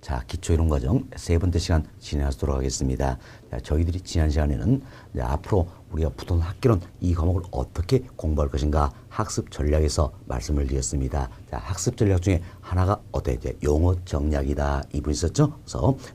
자, 기초이론과정 세 번째 시간 진행하도록 하겠습니다. 자, 저희들이 지난 시간에는 앞으로 우리가 부동산 학개론 이 과목을 어떻게 공부할 것인가 학습 전략에서 말씀을 드렸습니다. 자, 학습 전략 중에 하나가 어때요? 용어 정리하기다 이 부분 있었죠?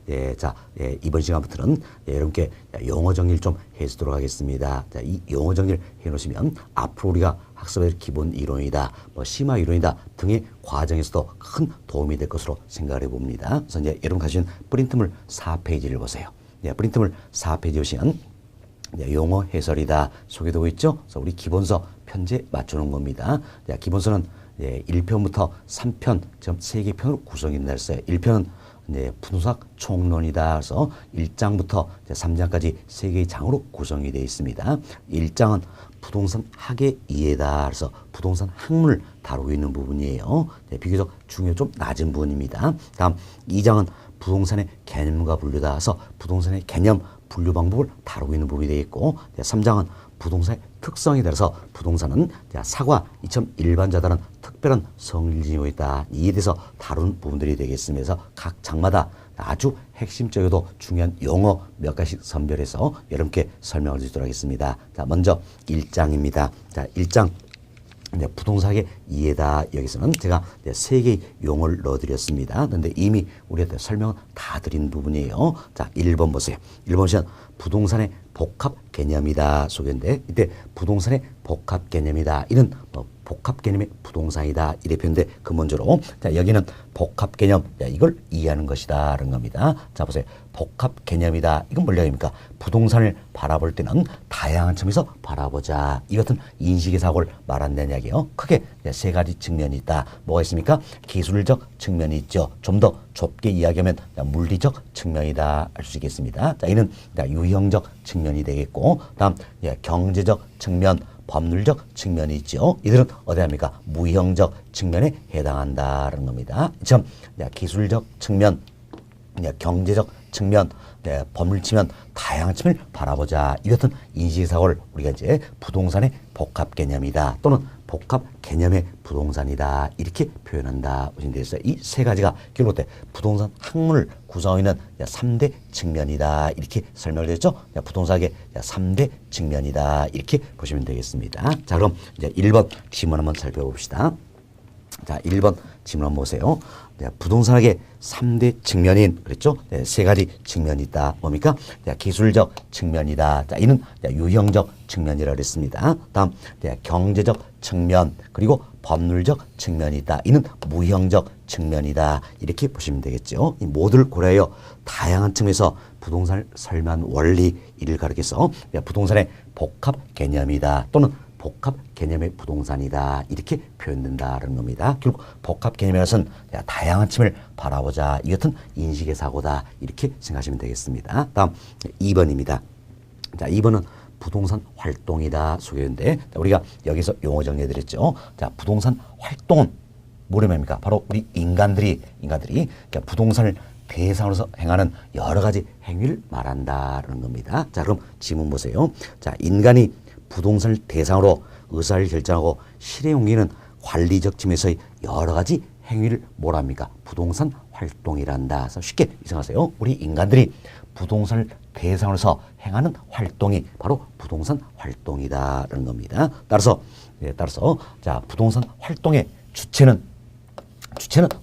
그래서 이번 시간부터는 여러분께 용어 정리를 좀 해주도록 하겠습니다. 자, 이 용어 정리를 해놓으시면 앞으로 우리가 학습의 기본 이론이다, 심화 이론이다 등의 과정에서도 큰 도움이 될 것으로 생각을 해봅니다. 그래서 이제 여러분 가진 프린트물 4페이지를 보세요. 프린트물 4페이지 보시면 용어 해설이다 소개되고 있죠. 그래서 우리 기본서 편제 맞추는 겁니다. 기본서는 1편부터 3편, 점 3개 편으로 구성이 된다 했어요. 1편은 부동산 총론이다. 그래서 1장부터 3장까지 3개의 장으로 구성이 되어 있습니다. 1장은 부동산 학의 이해다. 그래서 부동산 학문을 다루고 있는 부분이에요. 비교적 중요 좀 낮은 부분입니다. 다음 2장은 부동산의 개념과 분류다. 그래서 부동산의 개념, 분류 방법을 다루고 있는 부분이 되어 있고 3장은 부동산의 특성에 따라서 부동산은 사과, 이처럼 일반자다는 특별한 성질을 지니고 있다. 이에 대해서 다루는 부분들이 되겠으면서 각 장마다 아주 핵심적이고 중요한 용어 몇 가지씩 선별해서 여러분께 설명을 드리도록 하겠습니다. 자, 먼저 1장입니다. 자, 1장 부동산의 이해다. 여기서는 제가 3개의 용어를 넣어드렸습니다. 그런데 이미 우리한테 설명을 다 드린 부분이에요. 자, 1번 보세요. 1번 보시면 부동산의 복합 개념이다 소개인데 이때 부동산의 복합 개념이다. 이는 복합 개념의 부동산이다. 이래 표현인데 근본적으로 자, 여기는 복합 개념, 이걸 이해하는 것이다 라는 겁니다. 자, 보세요. 복합 개념이다. 이건 뭔 얘기입니까? 부동산을 바라볼 때는 다양한 점에서 바라보자. 이 같은 인식의 사고를 말한다는 이야기예요. 크게 3가지 측면이 있다. 뭐가 있습니까? 기술적 측면이 있죠. 좀 더 좁게 이야기하면 물리적 측면이다 할 수 있겠습니다. 자, 이는 유형적 측면이 되겠고, 다음 경제적 측면, 법률적 측면이 있죠. 이들은 어디 합니까? 무형적 측면에 해당한다는 겁니다. 참 기술적 측면, 경제적 측면, 법률 측면, 다양한 측면을 바라보자. 이 같은 인식사고를 우리가 이제 부동산의 복합 개념이다 또는 복합 개념의 부동산이다 이렇게 표현한다. 그래서 이 3가지가 결국 부동산 학문을 구성하고 있는 3대 측면이다 이렇게 설명드렸죠. 부동산의 3대 측면이다 이렇게 보시면 되겠습니다. 자, 그럼 이제 1번 지문 한번 살펴봅시다. 자, 1번 지문 한번 보세요. 부동산학의 3대 측면인 그랬죠? 3가지 측면이 있다. 뭡니까? 기술적 측면이다. 자, 이는 유형적 측면이라고 그랬습니다. 다음 경제적 측면 그리고 법률적 측면이 있다. 이는 무형적 측면이다. 이렇게 보시면 되겠죠. 이 모두를 고려하여 다양한 측면에서 부동산을 설명한 원리 이를 가리켜서 부동산의 복합 개념이다 또는 복합 개념의 부동산이다 이렇게 표현된다는 겁니다. 결국 복합 개념이라는 것은 다양한 측면을 바라보자 이 같은 인식의 사고다 이렇게 생각하시면 되겠습니다. 다음 2번입니다. 자, 2번은 부동산 활동이다 소개인데 우리가 여기서 용어 정리해드렸죠. 자, 부동산 활동은 뭐를 말입니까? 바로 우리 인간들이 부동산을 대상으로서 행하는 여러 가지 행위를 말한다는 겁니다. 자, 그럼 지문 보세요. 자, 인간이 부동산을 대상으로 의사를 결정하고 실행에 옮기는 관리적 측면에서의 여러 가지 행위를 뭐랍니까? 부동산 활동이란다. 그래서 쉽게 이해하세요. 우리 인간들이 부동산을 대상으로서 행하는 활동이 바로 부동산 활동이다라는 겁니다. 따라서 자, 부동산 활동의 주체는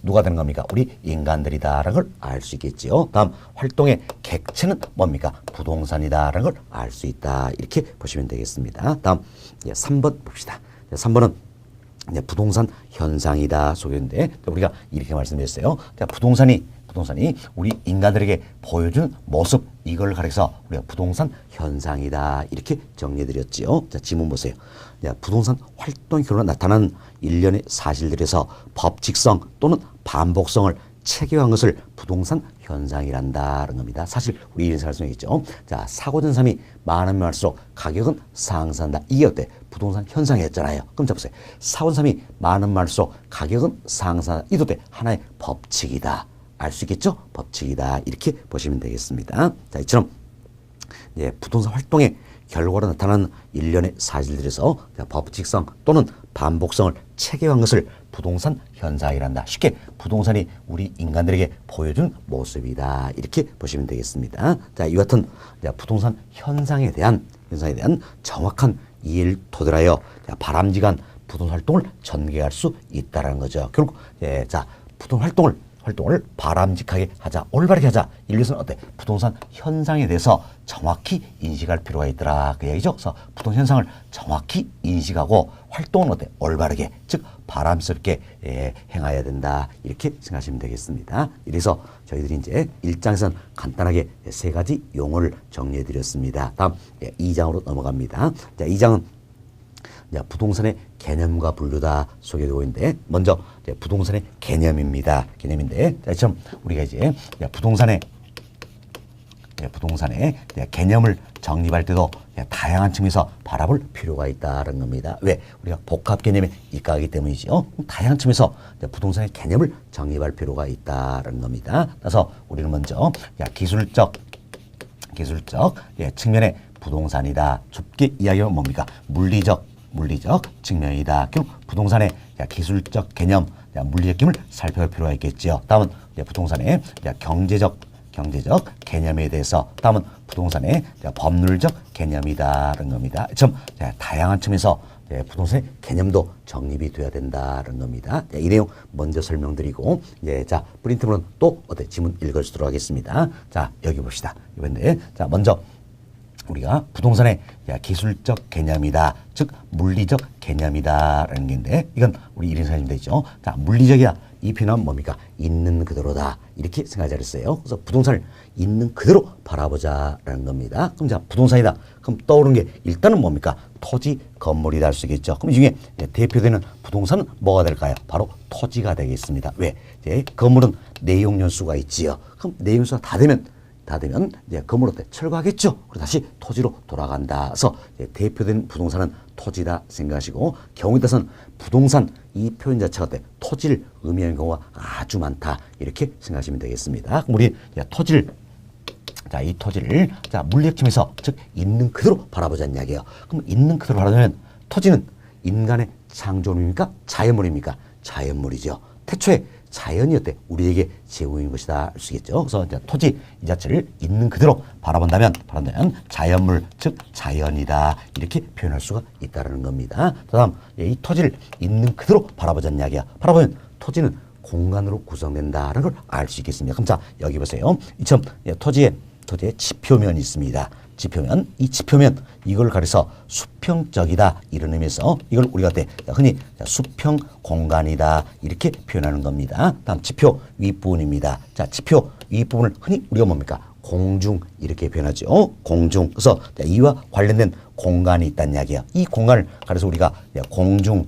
누가 되는 겁니까? 우리 인간들이다라는 걸 알 수 있겠지요. 다음 활동의 객체는 뭡니까? 부동산이다라는 걸 알 수 있다. 이렇게 보시면 되겠습니다. 다음 3번 봅시다. 3번은 부동산 현상이다 소개인데 우리가 이렇게 말씀드렸어요. 자, 부동산이 우리 인간들에게 보여주는 모습 이걸 가리켜서 우리가 부동산 현상이다 이렇게 정리해드렸지요. 자, 지문 보세요. 부동산 활동이 결과 나타나는 일련의 사실들에서 법칙성 또는 반복성을 체계화한 것을 부동산 현상이란다는 겁니다. 사실 우리 이런 생각할 수 있죠. 자, 사고된 사람이 많으면 많을수록 가격은 상승한다. 이게 어때? 부동산 현상이었잖아요. 그럼 자 보세요. 사고된 사람이 많으면 많을수록 가격은 상승한다. 이도 하나의 법칙이다. 알 수 있겠죠? 법칙이다. 이렇게 보시면 되겠습니다. 자, 이처럼 부동산 활동의 결과로 나타나는 일련의 사실들에서 법칙성 또는 반복성을 체계화한 것을 부동산 현상이란다. 쉽게 부동산이 우리 인간들에게 보여준 모습이다. 이렇게 보시면 되겠습니다. 자, 이와 같은 부동산 현상에 대한 정확한 이해를 토대하여 바람직한 부동산 활동을 전개할 수 있다는 거죠. 결국 자, 부동산 활동을 바람직하게 하자, 올바르게 하자. 인류에서는 어때? 부동산 현상에 대해서 정확히 인식할 필요가 있더라. 그 얘기죠. 그래서 부동산 현상을 정확히 인식하고 활동은 어때? 올바르게, 즉 바람스럽게 행해야 된다. 이렇게 생각하시면 되겠습니다. 이래서 저희들이 이제 1장에서는 간단하게 3가지 용어를 정리해 드렸습니다. 다음 2장으로 넘어갑니다. 자, 2장은 부동산의 개념과 분류다 소개되고 있는데, 먼저 부동산의 개념입니다. 개념인데, 자, 우리가 이제 부동산의 개념을 정립할 때도 다양한 측면에서 바라볼 필요가 있다는 겁니다. 왜? 우리가 복합 개념에 입각하기 때문이죠. 다양한 측면에서 부동산의 개념을 정립할 필요가 있다는 겁니다. 그래서 우리는 먼저 기술적 측면의 부동산이다. 좁게 이야기하면 뭡니까? 물리적 측면이다. 결국 부동산의 기술적 개념, 물리적 개념을 살펴볼 필요가 있겠죠. 다음은 부동산의 경제적 개념에 대해서, 다음은 부동산의 법률적 개념이다라는 겁니다. 다양한 측면에서 부동산의 개념도 정립이 되어야 된다는 겁니다. 이 내용 먼저 설명드리고, 자, 프린트문은 또 지문 읽어주도록 하겠습니다. 자, 여기 봅시다. 이번에 자, 먼저 우리가 부동산의 기술적 개념이다, 즉 물리적 개념이다라는 게인데, 이건 우리 이런 생각이 되죠. 자, 물리적이다. 이 표현은 뭡니까? 있는 그대로다. 이렇게 생각하자 그랬어요. 그래서 부동산을 있는 그대로 바라보자라는 겁니다. 그럼 자, 부동산이다. 그럼 떠오르는 게 일단은 뭡니까? 토지, 건물이다 할 수 있겠죠. 그럼 이 중에 대표되는 부동산은 뭐가 될까요? 바로 토지가 되겠습니다. 왜? 건물은 내용 연수가 있지요. 그럼 내용 연수가 다 되면 이제 건물로 철거하겠죠. 그리고 다시 토지로 돌아간다. 그래서 대표된 부동산은 토지다 생각하시고, 경우에 따라서는 부동산 이 표현 자체가 토지를 의미하는 경우가 아주 많다. 이렇게 생각하시면 되겠습니다. 그럼 우리 이 토지를 물리적 측면에서, 즉 있는 그대로 바라보자는 이야기예요. 그럼 있는 그대로 바라보면 토지는 인간의 창조물입니까? 자연물입니까? 자연물이죠. 태초에 자연이 우리에게 제공인 것이다 할 수 있겠죠. 그래서 이제 토지 이 자체를 있는 그대로 바라본다면 자연물, 즉 자연이다. 이렇게 표현할 수가 있다는 겁니다. 다음 이 토지를 있는 그대로 바라보자는 이야기야. 바라보면 토지는 공간으로 구성된다는 걸 알 수 있겠습니다. 그럼 자, 여기 보세요. 이처럼 토지에 지표면이 있습니다. 지표면, 이 지표면 이걸 가려서 수평적이다 이런 의미에서 이걸 우리가 흔히 수평 공간이다 이렇게 표현하는 겁니다. 다음 지표 윗부분입니다. 자, 지표 윗부분을 흔히 우리가 뭡니까? 공중 이렇게 표현하죠. 공중. 그래서 이와 관련된 공간이 있다는 이야기예요. 이 공간을 가려서 우리가 공중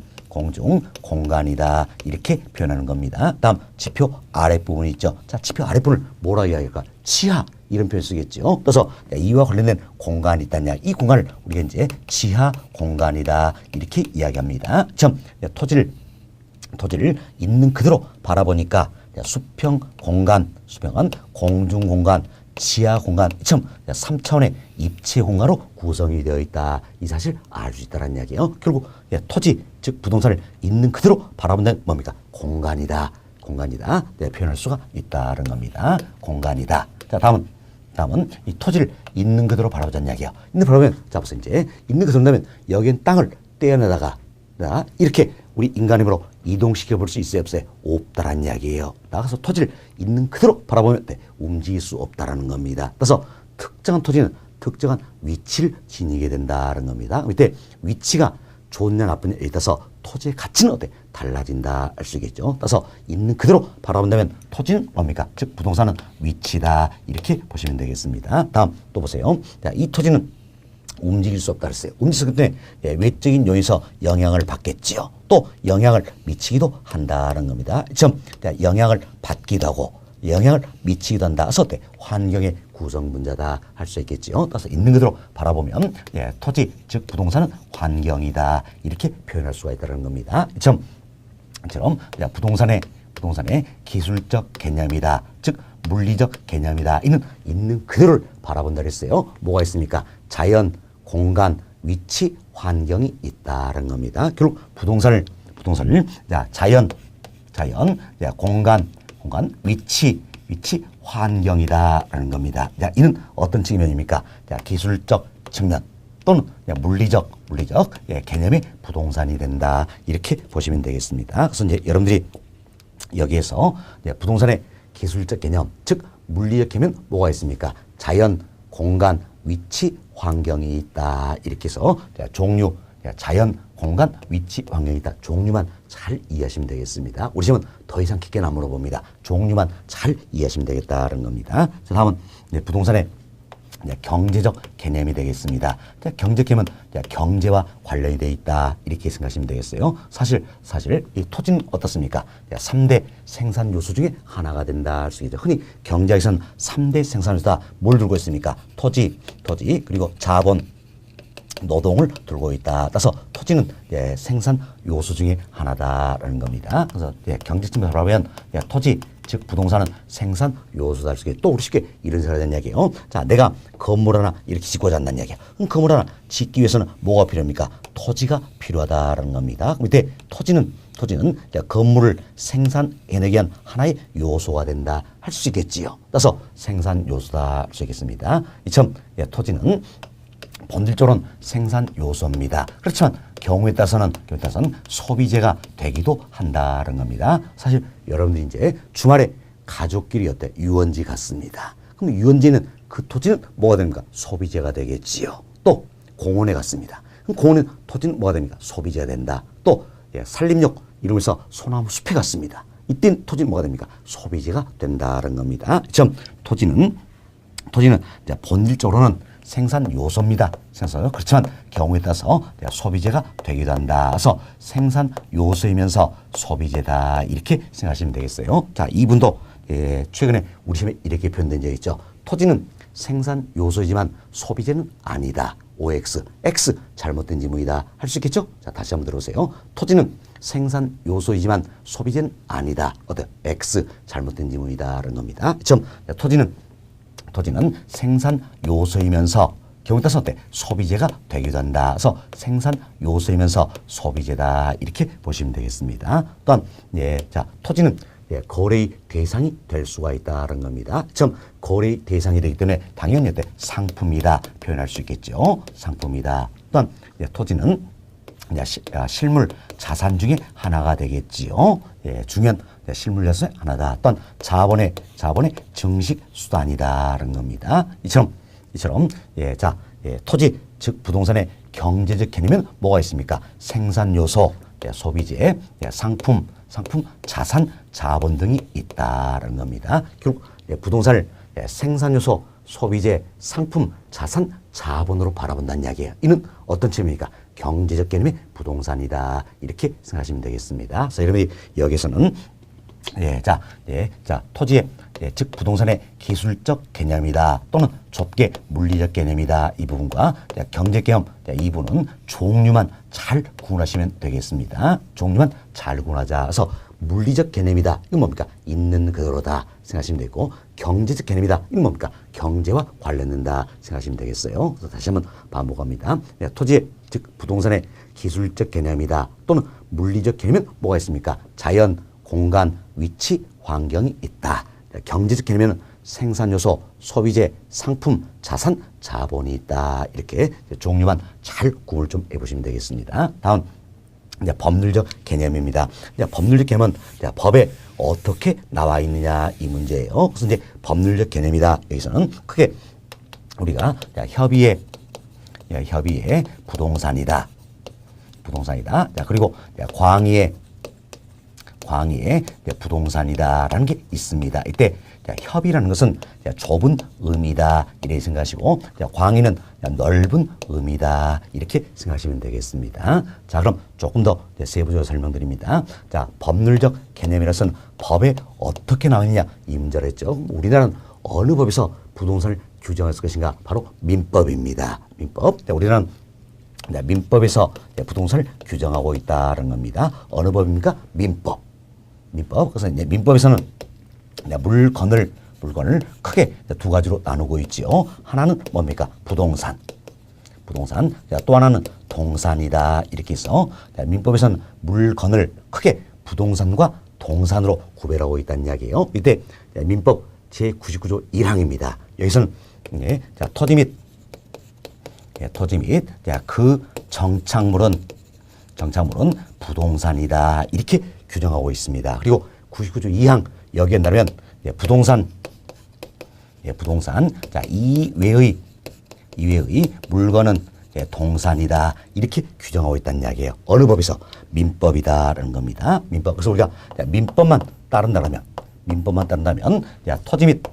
공간이다 이렇게 표현하는 겁니다. 다음 지표 아랫부분이 있죠. 자, 지표 아랫부분을 뭐라고 이야기할까? 지하 이런 표현 쓰겠죠. 그래서 이와 관련된 공간이 있다냐, 이 공간을 우리가 이제 지하 공간이다 이렇게 이야기합니다. 토지를 있는 그대로 바라보니까 수평 공간, 수평은 공중 공간, 지하 공간, 3차원의 입체 공간으로 구성이 되어 있다. 이 사실 알 수 있다는 이야기예요. 결국 토지, 즉 부동산을 있는 그대로 바라본다는 뭡니까? 공간이다. 표현할 수가 있다는 겁니다. 공간이다. 자, 다음은 이 토지를 있는 그대로 바라보자는 이야기예요. 있는 바라보면, 자, 보세요. 이제 있는 그대로 된다면 여기엔 땅을 떼어내다가 이렇게 우리 인간의 힘으로 이동시켜 볼 수 있어요, 없어요? 없다라는 이야기예요. 나가서 토지를 있는 그대로 바라보면 움직일 수 없다라는 겁니다. 그래서 특정한 토지는 특정한 위치를 지니게 된다는 겁니다. 이때 위치가 좋냐 나쁘냐에 따라서 토지의 가치는 달라진다 할 수 있겠죠. 그래서 있는 그대로 바라본다면 토지는 뭡니까? 즉 부동산은 위치다 이렇게 보시면 되겠습니다. 다음 또 보세요. 자, 이 토지는 움직일 수 없다 그랬어요. 움직일 수 없기 때문에 외적인 요인에서 영향을 받겠지요. 또 영향을 미치기도 한다는 겁니다. 영향을 받기도 하고 영향을 미치기도 한다. 그래서 환경의 구성분자다 할 수 있겠지요. 따라서 있는 그대로 바라보면 토지, 즉 부동산은 환경이다 이렇게 표현할 수가 있다는 겁니다. 이처럼 부동산의 기술적 개념이다, 즉 물리적 개념이다. 이는 있는 그대로를 바라본다 그랬어요. 뭐가 있습니까? 자연, 공간, 위치, 환경이 있다는 겁니다. 결국 부동산을 자, 자연, 자, 공간, 위치, 환경이다라는 겁니다. 자, 이는 어떤 측면입니까? 자, 기술적 측면 또는 물리적 개념의 부동산이 된다. 이렇게 보시면 되겠습니다. 그래서 이제 여러분들이 여기에서 부동산의 기술적 개념, 즉 물리적 개념은 뭐가 있습니까? 자연, 공간, 위치, 환경이 있다. 이렇게 해서 종류, 자연, 공간, 위치, 환경이 있다. 종류만 잘 이해하시면 되겠습니다. 우리 시험은 더 이상 깊게 안 물어봅니다. 종류만 잘 이해하시면 되겠다는 겁니다. 자, 다음은 부동산의 경제적 개념이 되겠습니다. 경제 개념은 경제와 관련이 되어 있다. 이렇게 생각하시면 되겠어요. 사실 이 토지는 어떻습니까? 3대 생산 요소 중에 하나가 된다 할 수 있죠. 흔히 경제학에서는 3대 생산 요소다. 뭘 들고 있습니까? 토지, 그리고 자본, 노동을 들고 있다. 따라서 토지는 생산 요소 중에 하나다라는 겁니다. 그래서 경제 측면에서 바라보면 토지, 즉 부동산은 생산 요소다 할 수 있게 또 우리 쉽게 이런 생각이 된다는 이야기예요. 자, 내가 건물 하나 이렇게 짓고자 한다는 이야기야. 그럼 건물 하나 짓기 위해서는 뭐가 필요합니까? 토지가 필요하다라는 겁니다. 그럼 이때 토지는 건물을 생산해내기 위한 하나의 요소가 된다 할 수 있겠지요. 따라서 생산 요소다 할 수 있겠습니다. 이처럼 토지는 본질적으로는 생산 요소입니다. 그렇지만 경우에 따라서는 소비재가 되기도 한다는 겁니다. 사실 여러분들이 이제 주말에 가족끼리 유원지 갔습니다. 그럼 유원지는 그 토지는 뭐가 됩니까? 소비재가 되겠지요. 또 공원에 갔습니다. 그럼 공원은 토지는 뭐가 됩니까? 소비재가 된다. 또 산림욕 이러면서 소나무 숲에 갔습니다. 이땐 토지는 뭐가 됩니까? 소비재가 된다는 겁니다. 좀 토지는 이제 본질적으로는 생산 요소입니다. 그렇지만 경우에 따라서 소비재가 되기도 한다. 그래서 생산 요소이면서 소비재다. 이렇게 생각하시면 되겠어요. 자, 이분도 최근에 우리 시험에 이렇게 표현된 적이 있죠. 토지는 생산 요소이지만 소비재는 아니다. OX, X 잘못된 지문이다. 할 수 있겠죠? 자, 다시 한번 들어보세요. 토지는 생산 요소이지만 소비재는 아니다. X 잘못된 지문이다라는 겁니다. 좀 토지는 생산 요소이면서 경우에 따라서 소비재가 되기도 한다. 그래서 생산 요소이면서 소비재다. 이렇게 보시면 되겠습니다. 또한 자, 토지는 거래의 대상이 될 수가 있다는 겁니다. 좀 거래의 대상이 되기 때문에 당연히 상품이다 표현할 수 있겠죠. 상품이다. 또한 토지는 실물 자산 중에 하나가 되겠지요. 중요한 실물 자산의 하나다. 또한 자본의 정식 수단이다라는 겁니다. 이처럼 토지 즉 부동산의 경제적 개념은 뭐가 있습니까? 생산 요소, 소비재, 상품, 자산, 자본 등이 있다라는 겁니다. 결국 부동산을 생산 요소, 소비재, 상품, 자산, 자본으로 바라본다는 이야기예요. 이는 어떤 측면입니까? 경제적 개념의 부동산이다. 이렇게 생각하시면 되겠습니다. 그래서 여러분이 여기서는 토지의 즉 부동산의 기술적 개념이다 또는 좁게 물리적 개념이다 이 부분과 경제 개념 이 부분은 종류만 잘 구분하시면 되겠습니다. 종류만 잘 구분하자. 그래서 물리적 개념이다. 이건 뭡니까? 있는 그대로다 생각하시면 되고 경제적 개념이다. 이건 뭡니까? 경제와 관련된다 생각하시면 되겠어요. 그래서 다시 한번 반복합니다. 토지의 즉 부동산의 기술적 개념이다 또는 물리적 개념은 뭐가 있습니까? 자연, 공간, 위치, 환경이 있다. 경제적 개념에는 생산 요소, 소비재, 상품, 자산, 자본이 있다. 이렇게 종류만 잘 구분을 좀 해보시면 되겠습니다. 다음 법률적 개념입니다. 법률적 개념은 법에 어떻게 나와 있느냐 이 문제예요. 그래서 이제 법률적 개념이다. 여기서는 크게 우리가 협의의 부동산이다. 자, 그리고 광의의 부동산이다라는 게 있습니다. 이때 협의라는 것은 좁은 의미다 이렇게 생각하시고 광의는 넓은 의미다 이렇게 생각하시면 되겠습니다. 자, 그럼 조금 더 세부적으로 설명드립니다. 자, 법률적 개념이라서는 법에 어떻게 나오느냐 이 문제를 했죠. 우리나라는 어느 법에서 부동산을 규정했을 것인가? 바로 민법입니다. 민법. 자, 우리나라는 민법에서 부동산을 규정하고 있다는 겁니다. 어느 법입니까? 민법. 그래서 이제 민법에서는 물건을 크게 두 가지로 나누고 있지요. 하나는 뭡니까? 부동산. 부동산. 자, 또 하나는 동산이다. 이렇게 있어. 자, 민법에서는 물건을 크게 부동산과 동산으로 구별하고 있다는 이야기예요. 이때 민법 제99조 1항입니다. 여기서는 자, 토지 및 자, 그 정착물은 부동산이다. 이렇게 규정하고 있습니다. 그리고 99조 2항 여기에 따르면 부동산 자, 이외의 물건은 동산이다. 이렇게 규정하고 있다는 이야기예요. 어느 법에서? 민법이다라는 겁니다. 민법. 그래서 우리가 민법만 따른다면 자, 토지 및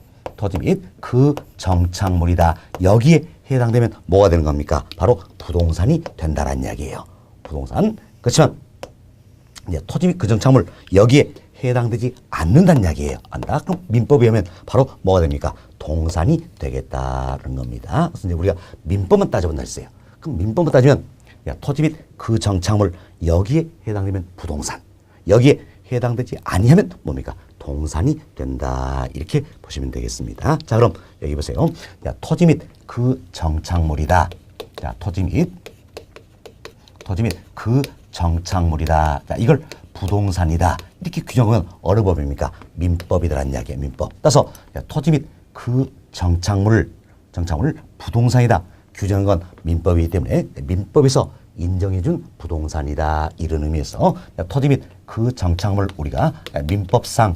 그 정착물이다. 여기에 해당되면 뭐가 되는 겁니까? 바로 부동산이 된다라는 이야기예요. 부동산. 그렇지만 이제 토지 및 그 정착물 여기에 해당되지 않는다는 이야기예요. 안다. 그럼 민법에 의하면 바로 뭐가 됩니까? 동산이 되겠다는 겁니다. 그래서 이제 우리가 민법만 따져본다 했어요. 그럼 민법만 따지면 토지 및 그 정착물 여기에 해당되면 부동산, 여기에 해당되지 아니하면 뭡니까? 동산이 된다. 이렇게 보시면 되겠습니다. 자, 그럼 여기 보세요. 자, 토지 및 그 정착물이다. 자, 토지 및 그 정착물이다. 자, 이걸 부동산이다. 이렇게 규정하면 어느 법입니까? 민법이다라는 이야기예요. 민법. 따라서 토지 및 그 정착물 부동산이다. 규정한 건 민법이기 때문에 민법에서 인정해준 부동산이다. 이런 의미에서 토지 및 그 정착물 우리가 민법상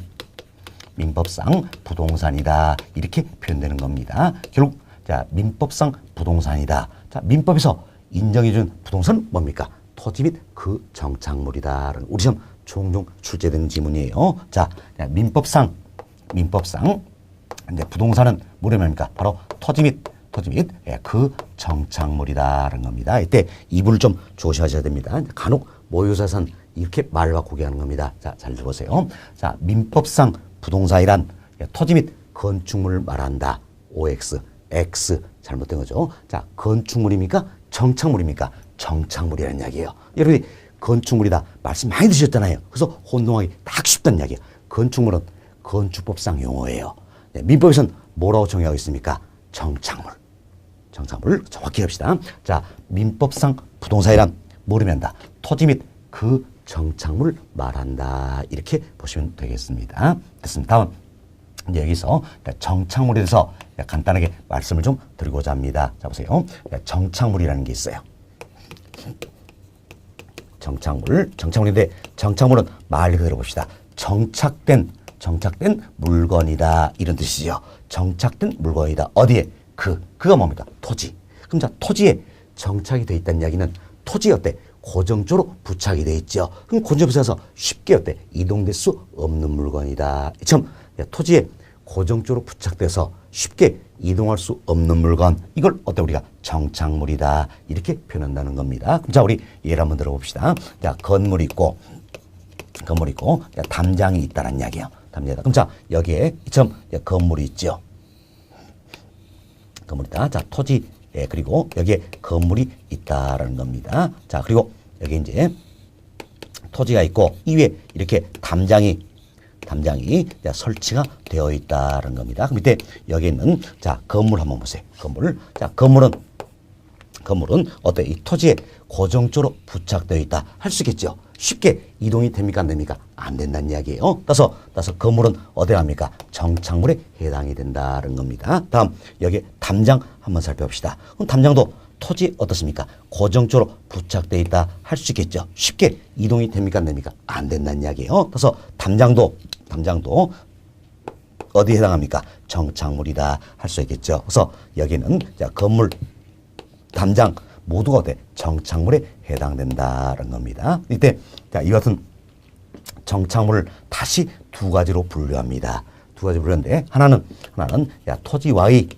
부동산이다. 이렇게 표현되는 겁니다. 결국 자, 민법상 부동산이다. 자, 민법에서 인정해준 부동산은 뭡니까? 토지 및 그 정착물이다. 우리 시험 종종 출제되는 지문이에요. 자, 민법상 이제 부동산은 뭐냐면 바로 토지 및 그 정착물이다라는 겁니다. 이때 이분을 좀 조심하셔야 됩니다. 간혹 모의고사에서는 이렇게 말을 바꾸게 하는 겁니다. 자, 잘 들어보세요. 자, 민법상 부동산이란 토지 및 건축물을 말한다. OX, X 잘못된 거죠. 자, 건축물입니까? 정착물입니까? 정착물이라는 이야기예요. 여러분이 건축물이다 말씀 많이 드셨잖아요. 그래서 혼동하기 딱 쉽다는 이야기예요. 건축물은 건축법상 용어예요. 민법에서는 뭐라고 정의하고 있습니까? 정착물 정확히 합시다. 자, 민법상 부동산이란 모르면 한다. 토지 및 그 정착물 말한다. 이렇게 보시면 되겠습니다. 됐습니다. 다음 이제 여기서 정착물에 대해서 간단하게 말씀을 좀 드리고자 합니다. 자, 보세요. 정착물이라는 게 있어요. 정착물인데 정착물은 말 그대로 봅시다. 정착된 물건이다. 이런 뜻이죠. 정착된 물건이다. 어디에? 그가 뭡니까? 토지. 그럼 자, 토지에 정착이 돼 있다는 이야기는 토지에 어때? 고정적으로 부착이 돼 있죠. 그럼 고정부착해서 쉽게 어때? 이동될 수 없는 물건이다. 참, 토지에 고정적으로 부착돼서 쉽게 이동할 수 없는 물건, 이걸 어때? 우리가 정착물이다. 이렇게 표현한다는 겁니다. 그럼 자, 우리 예를 한번 들어봅시다. 자, 건물이 있고 자, 담장이 있다는 이야기예요. 담장이다. 그럼 자, 여기에 이처럼 건물이 있죠. 건물이다. 자, 토지, 그리고 여기에 건물이 있다라는 겁니다. 자, 그리고 여기 이제 토지가 있고 이 위에 이렇게 담장이 설치가 되어 있다는 겁니다. 그 밑에 여기 있는 자, 건물 한번 보세요. 건물. 자, 건물은 어때? 이 토지에 고정적으로 부착되어 있다. 할 수 있겠죠. 쉽게 이동이 됩니까? 안 됩니까? 안 된다는 이야기예요. 따라서 건물은 어디에 합니까? 정착물에 해당이 된다는 겁니다. 다음 여기 담장 한번 살펴봅시다. 그럼 담장도 토지 어떻습니까? 고정적으로 부착되어 있다. 할 수 있겠죠. 쉽게 이동이 됩니까? 안 됩니까? 안 된다는 이야기예요. 그래서 담장도 어디에 해당합니까? 정착물이다. 할 수 있겠죠. 그래서 여기는 자, 건물, 담장 모두가 어때? 정착물에 해당된다는 겁니다. 이때 자, 이 같은 정착물을 다시 두 가지로 분류합니다. 두 가지 분류인데 하나는 야, 토지와의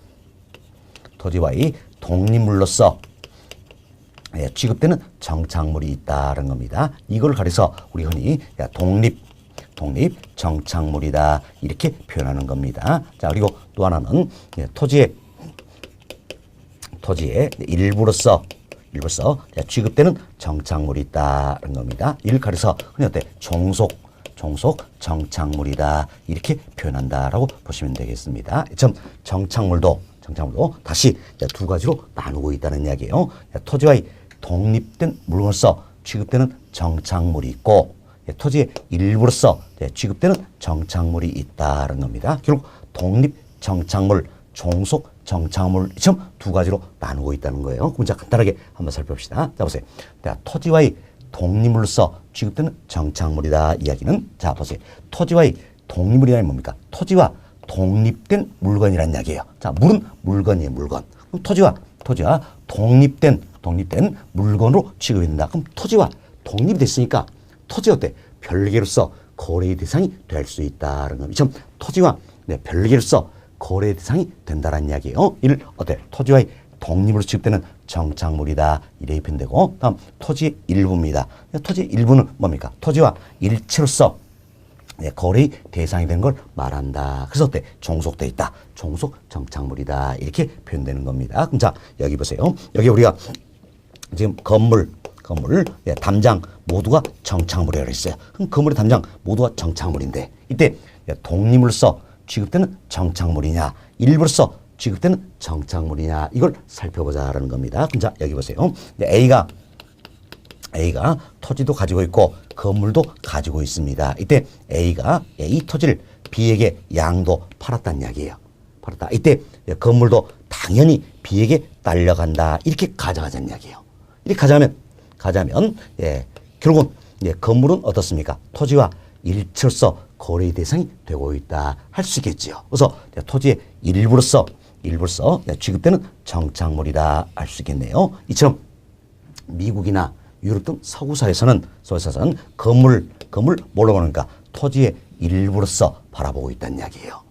독립물로서 취급되는 정착물이 있다는 겁니다. 이걸 가려서 우리 흔히 야, 독립 정착물이다. 이렇게 표현하는 겁니다. 자, 그리고 또 하나는 토지의 일부로서 취급되는 정착물이 있다는 겁니다. 이를 가려서 흔히 어때? 종속 정착물이다. 이렇게 표현한다라고 보시면 되겠습니다. 참 정착물도 정착물도 다시 두 가지로 나누고 있다는 이야기예요. 토지와의 독립된 물건으로서 취급되는 정착물이 있고 토지의 일부로서 취급되는 정착물이 있다는 겁니다. 결국 독립 정착물, 종속 정착물처럼 두 가지로 나누고 있다는 거예요. 그럼 자 간단하게 한번 살펴봅시다. 자 보세요. 토지와의 독립물로서 취급되는 정착물이다 이야기는 자 보세요. 토지와의 독립물이라는 뭡니까? 토지와 독립된 물건이라는 이야기예요. 자 물은 물건이에요. 물건. 그럼 토지와 독립된 물건으로 취급이 된다. 그럼 토지와 독립이 됐으니까 토지 어때? 별개로서 거래 대상이 될 수 있다는 겁니다. 좀 토지와 별개로서 거래 대상이 된다는 이야기예요. 이를 어때? 토지와의 독립으로 취급되는 정착물이다. 이래 표현되고 다음 토지의 일부입니다. 토지의 일부는 뭡니까? 토지와 일체로서 거래의 대상이 된 걸 말한다. 그래서 어때? 종속돼 있다. 종속 정착물이다. 이렇게 표현되는 겁니다. 그럼 자 여기 보세요. 여기 우리가 지금 건물, 담장 모두가 정착물이라고 했어요. 그럼 건물의 담장 모두가 정착물인데 이때 독립물로서 취급되는 정착물이냐 일부로서 취급되는 정착물이냐 이걸 살펴보자라는 겁니다. 그럼 자 여기 보세요. A가 토지도 가지고 있고 건물도 가지고 있습니다. 이때 A가 이 토지를 B에게 양도 팔았다는 이야기예요. 팔았다. 이때 건물도 당연히 B에게 딸려간다. 이렇게 가져가자는 이야기예요. 이렇게 가자면 결국은 건물은 어떻습니까? 토지와 일체로서 거래 대상이 되고 있다 할 수 있겠지요. 그래서 토지의 일부로서 취급되는 정착물이다 할 수 있겠네요. 이처럼 미국이나 유럽 등 서구사에서는 건물 뭘로 보는가? 토지의 일부로서 바라보고 있다는 이야기예요.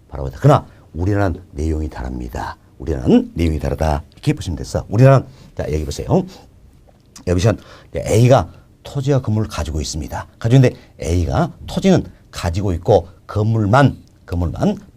바라보다. 그러나 우리나라는 내용이 다릅니다. 우리나라는 내용이 다르다 이렇게 보시면 됐어. 우리나라는 자 여기 보세요. 여기서 A가 토지와 건물을 가지고 있습니다. 가지고 있는데 A가 토지는 가지고 있고 건물만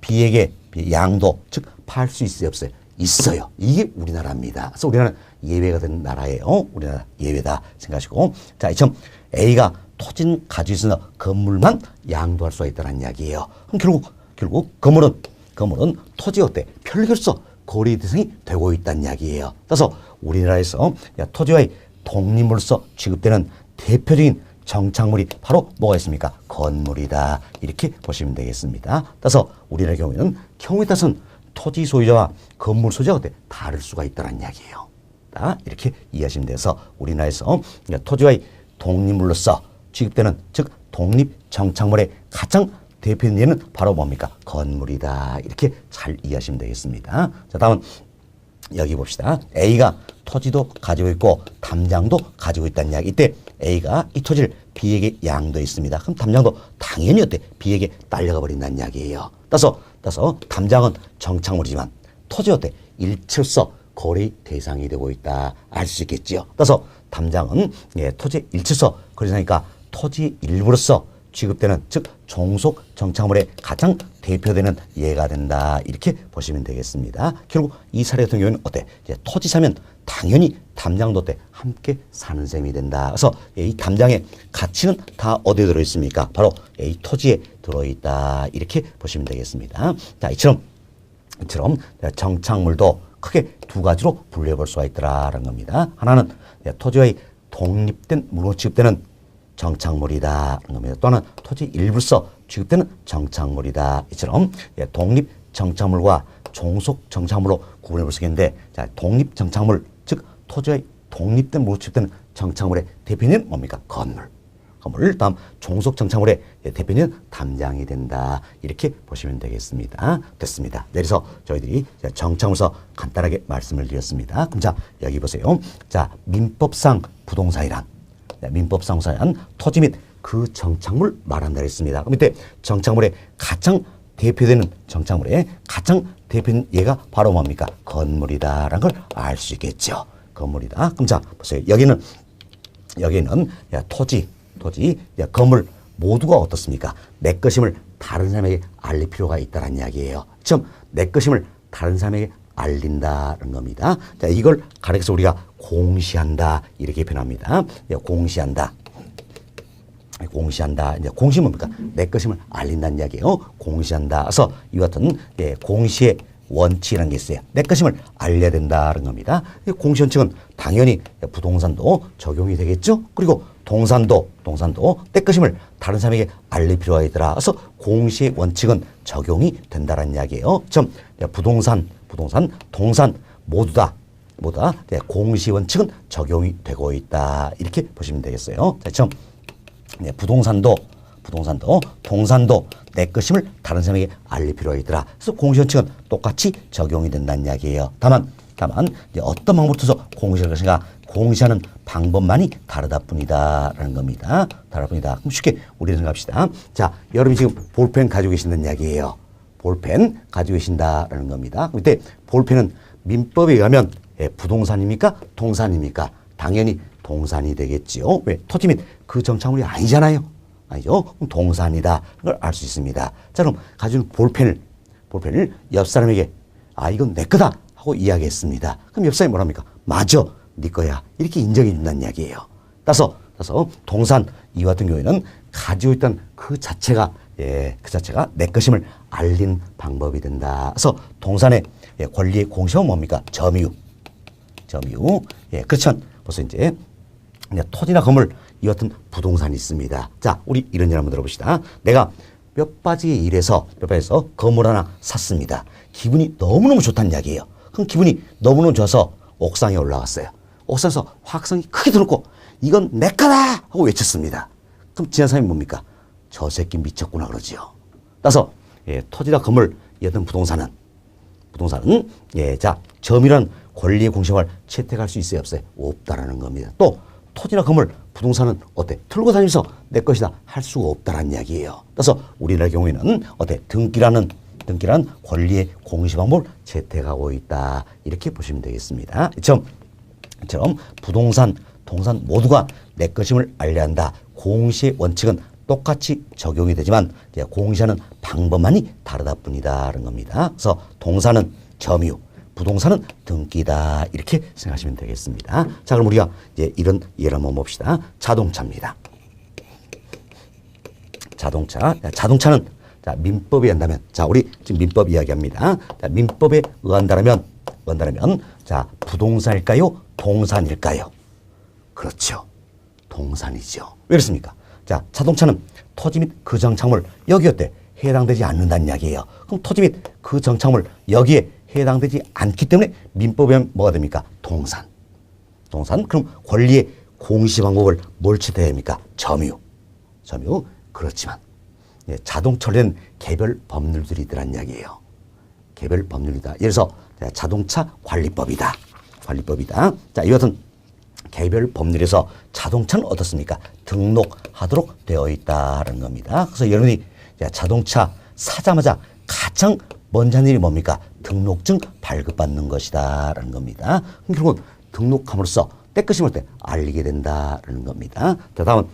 B에게 양도 즉 팔 수 있어요 없어요? 있어요. 이게 우리나라입니다. 그래서 우리나라는 예외가 된 나라예요. 우리나라 예외다 생각하시고 자 이처럼 A가 토지는 가지고 있으나 건물만 양도할 수가 있다는 이야기예요. 그럼 결국 건물은 토지 어때? 별개로서 거래 대상이 되고 있다는 이야기예요. 따라서 우리나라에서 토지와의 독립물로서 취급되는 대표적인 정착물이 바로 뭐가 있습니까? 건물이다. 이렇게 보시면 되겠습니다. 따라서 우리나라의 경우에 따라서는 토지 소유자와 건물 소유자가 어때? 다를 수가 있다는 이야기예요. 이렇게 이해하시면 돼서 우리나라에서 토지와의 독립물로서 취급되는 즉 독립 정착물의 가장 대표적인 예는 바로 뭡니까? 건물이다. 이렇게 잘 이해하시면 되겠습니다. 자, 다음은 여기 봅시다. A가 토지도 가지고 있고 담장도 가지고 있다는 이야기. 이때 A가 이 토지를 B에게 양도했습니다. 그럼 담장도 당연히 어때? B에게 딸려가 버린다는 이야기예요. 따라서 담장은 정착물이지만 토지 어때? 일체로서 거래 대상이 되고 있다. 알 수 있겠지요. 따라서 담장은 토지 일체로서 거래 대상이니까 토지 일부로서 취급되는 즉 종속 정착물의 가장 대표되는 예가 된다. 이렇게 보시면 되겠습니다. 결국 이 사례 같은 경우는 어때? 토지 사면 당연히 담장도 어때? 함께 사는 셈이 된다. 그래서 이 담장의 가치는 다 어디에 들어있습니까? 바로 이 토지에 들어있다. 이렇게 보시면 되겠습니다. 자, 이처럼 정착물도 크게 두 가지로 분류해 볼 수가 있더라라는 겁니다. 하나는 토지와의 독립된 물로 취급되는 정착물이다. 또 하나는 토지 일부로서 취급되는 정착물이다. 이처럼 독립 정착물과 종속 정착물로 구분해 볼 수 있겠는데 자, 독립 정착물 즉 토지의 독립된 물로 취급되는 정착물의 대표는 뭡니까? 건물. 다음 종속 정착물의 대표는 담장이 된다. 이렇게 보시면 되겠습니다. 됐습니다. 그래서 저희들이 정착물에서 간단하게 말씀을 드렸습니다. 그럼 자 여기 보세요. 자 민법상 부동산이란 민법상 부동산 토지 및 그 정착물 말한다 했습니다. 그럼 이때 정착물의 가장 대표되는 정착물의 가장 대표는 얘가 바로 뭡니까? 건물이다라는 걸 알 수 있겠죠. 건물이다. 그럼 자 보세요. 여기는 토지, 건물 모두가 어떻습니까? 내 것임을 다른 사람에게 알릴 필요가 있다는 이야기예요. 지금 내 것임을 다른 사람에게 알린다는 겁니다. 자, 이걸 가르쳐서 우리가 공시한다 이렇게 표현합니다. 공시한다. 이제 공시 뭡니까? 내 것임을 알린다는 이야기예요. 공시한다. 그래서 이와 같은 공시의 원칙이라는 게 있어요. 내 것임을 알려야 된다는 겁니다. 공시원칙은 당연히 부동산도 적용이 되겠죠. 그리고 동산도 내 것임을 다른 사람에게 알릴 필요가 있더라. 그래서 공시의 원칙은 적용이 된다는 이야기예요. 좀 부동산, 동산 모두 다 공시 원칙은 적용이 되고 있다. 이렇게 보시면 되겠어요. 자, 좀 부동산도 동산도 내 것임을 다른 사람에게 알릴 필요가 있더라. 그래서 공시 원칙은 똑같이 적용이 된다는 이야기예요. 다만 이제 어떤 방법을 통해서 공시할 것인가, 공시하는 방법만이 다르다 뿐이다라는 겁니다. 다르다 뿐이다. 그럼 쉽게 우리 생각합시다. 자, 여러분이 지금 볼펜 가지고 계신다는 이야기예요. 볼펜 가지고 계신다라는 겁니다. 그때 볼펜은 민법에 의하면 부동산입니까? 동산입니까? 당연히 동산이 되겠지요. 왜? 토지 및 그 정착물이 아니잖아요. 아니죠? 그럼 동산이다. 그걸 알 수 있습니다. 자, 그럼 가지고 있는 볼펜을 옆 사람에게 이건 내 거다 하고 이야기했습니다. 그럼 옆 사람이 뭐랍니까? 맞아, 네 거야. 이렇게 인정해 준다는 이야기예요. 따라서 동산 이와 같은 경우에는 가지고 있던 그 자체가 내 것임을 알린 방법이 된다. 그래서 동산의 권리의 공시는 뭡니까? 점유. 그렇지만 벌써 이제 토지나 건물 이 같은 부동산이 있습니다. 자, 우리 이런 일 한번 들어봅시다. 내가 몇 바지에 일해서 건물 하나 샀습니다. 기분이 너무너무 좋다는 이야기예요. 그럼 기분이 너무너무 좋아서 옥상에 올라갔어요. 옥상에서 화학성이 크게 들었고 이건 내 거다 하고 외쳤습니다. 그럼 지난 사람이 뭡니까? 저 새끼 미쳤구나 그러지요. 따라서 토지나 건물 이 같은 부동산은 자, 점유라는 권리의 공시를 채택할 수 있어요, 없어요? 없다라는 겁니다. 또 토지나 건물, 부동산은 어때? 들고 다니면서 내 것이다 할 수가 없다라는 이야기예요. 그래서 우리나라 경우에는 등기라는 권리의 공시 방법을 채택하고 있다. 이렇게 보시면 되겠습니다. 이처럼 부동산, 동산 모두가 내 것임을 알려야 한다. 공시의 원칙은 똑같이 적용이 되지만 공시하는 방법만이 다르다 뿐이다라는 겁니다. 그래서 동산은 점유, 부동산은 등기다. 이렇게 생각하시면 되겠습니다. 자, 그럼 우리가 이제 이런 예를 한번 봅시다. 자동차입니다. 자동차는 자, 민법에 의한다면, 자, 우리 지금 민법 이야기합니다. 자, 민법에 의한다면, 자, 부동산일까요? 동산일까요? 그렇죠. 동산이죠. 왜 그렇습니까? 자, 자동차는 토지 및 그 정착물, 여기 어때? 해당되지 않는다는 이야기예요. 그럼 토지 및 그 정착물, 여기에 해당되지 않기 때문에 민법에 하면 뭐가 됩니까? 동산. 그럼 권리의 공시 방법을 뭘 채택해야 됩니까? 점유. 그렇지만 자동차는 개별 법률들이 있더란 이야기예요. 개별 법률이다. 예를 들어서 자동차 관리법이다. 자, 이 같은 개별 법률에서 자동차는 어떻습니까? 등록하도록 되어 있다는 겁니다. 그래서 여러분이 자동차 사자마자 가장 먼저 하는 일이 뭡니까? 등록증 발급받는 것이다 라는 겁니다. 결국은 등록함으로써 때 것임을 때 알리게 된다라는 겁니다. 자, 다음은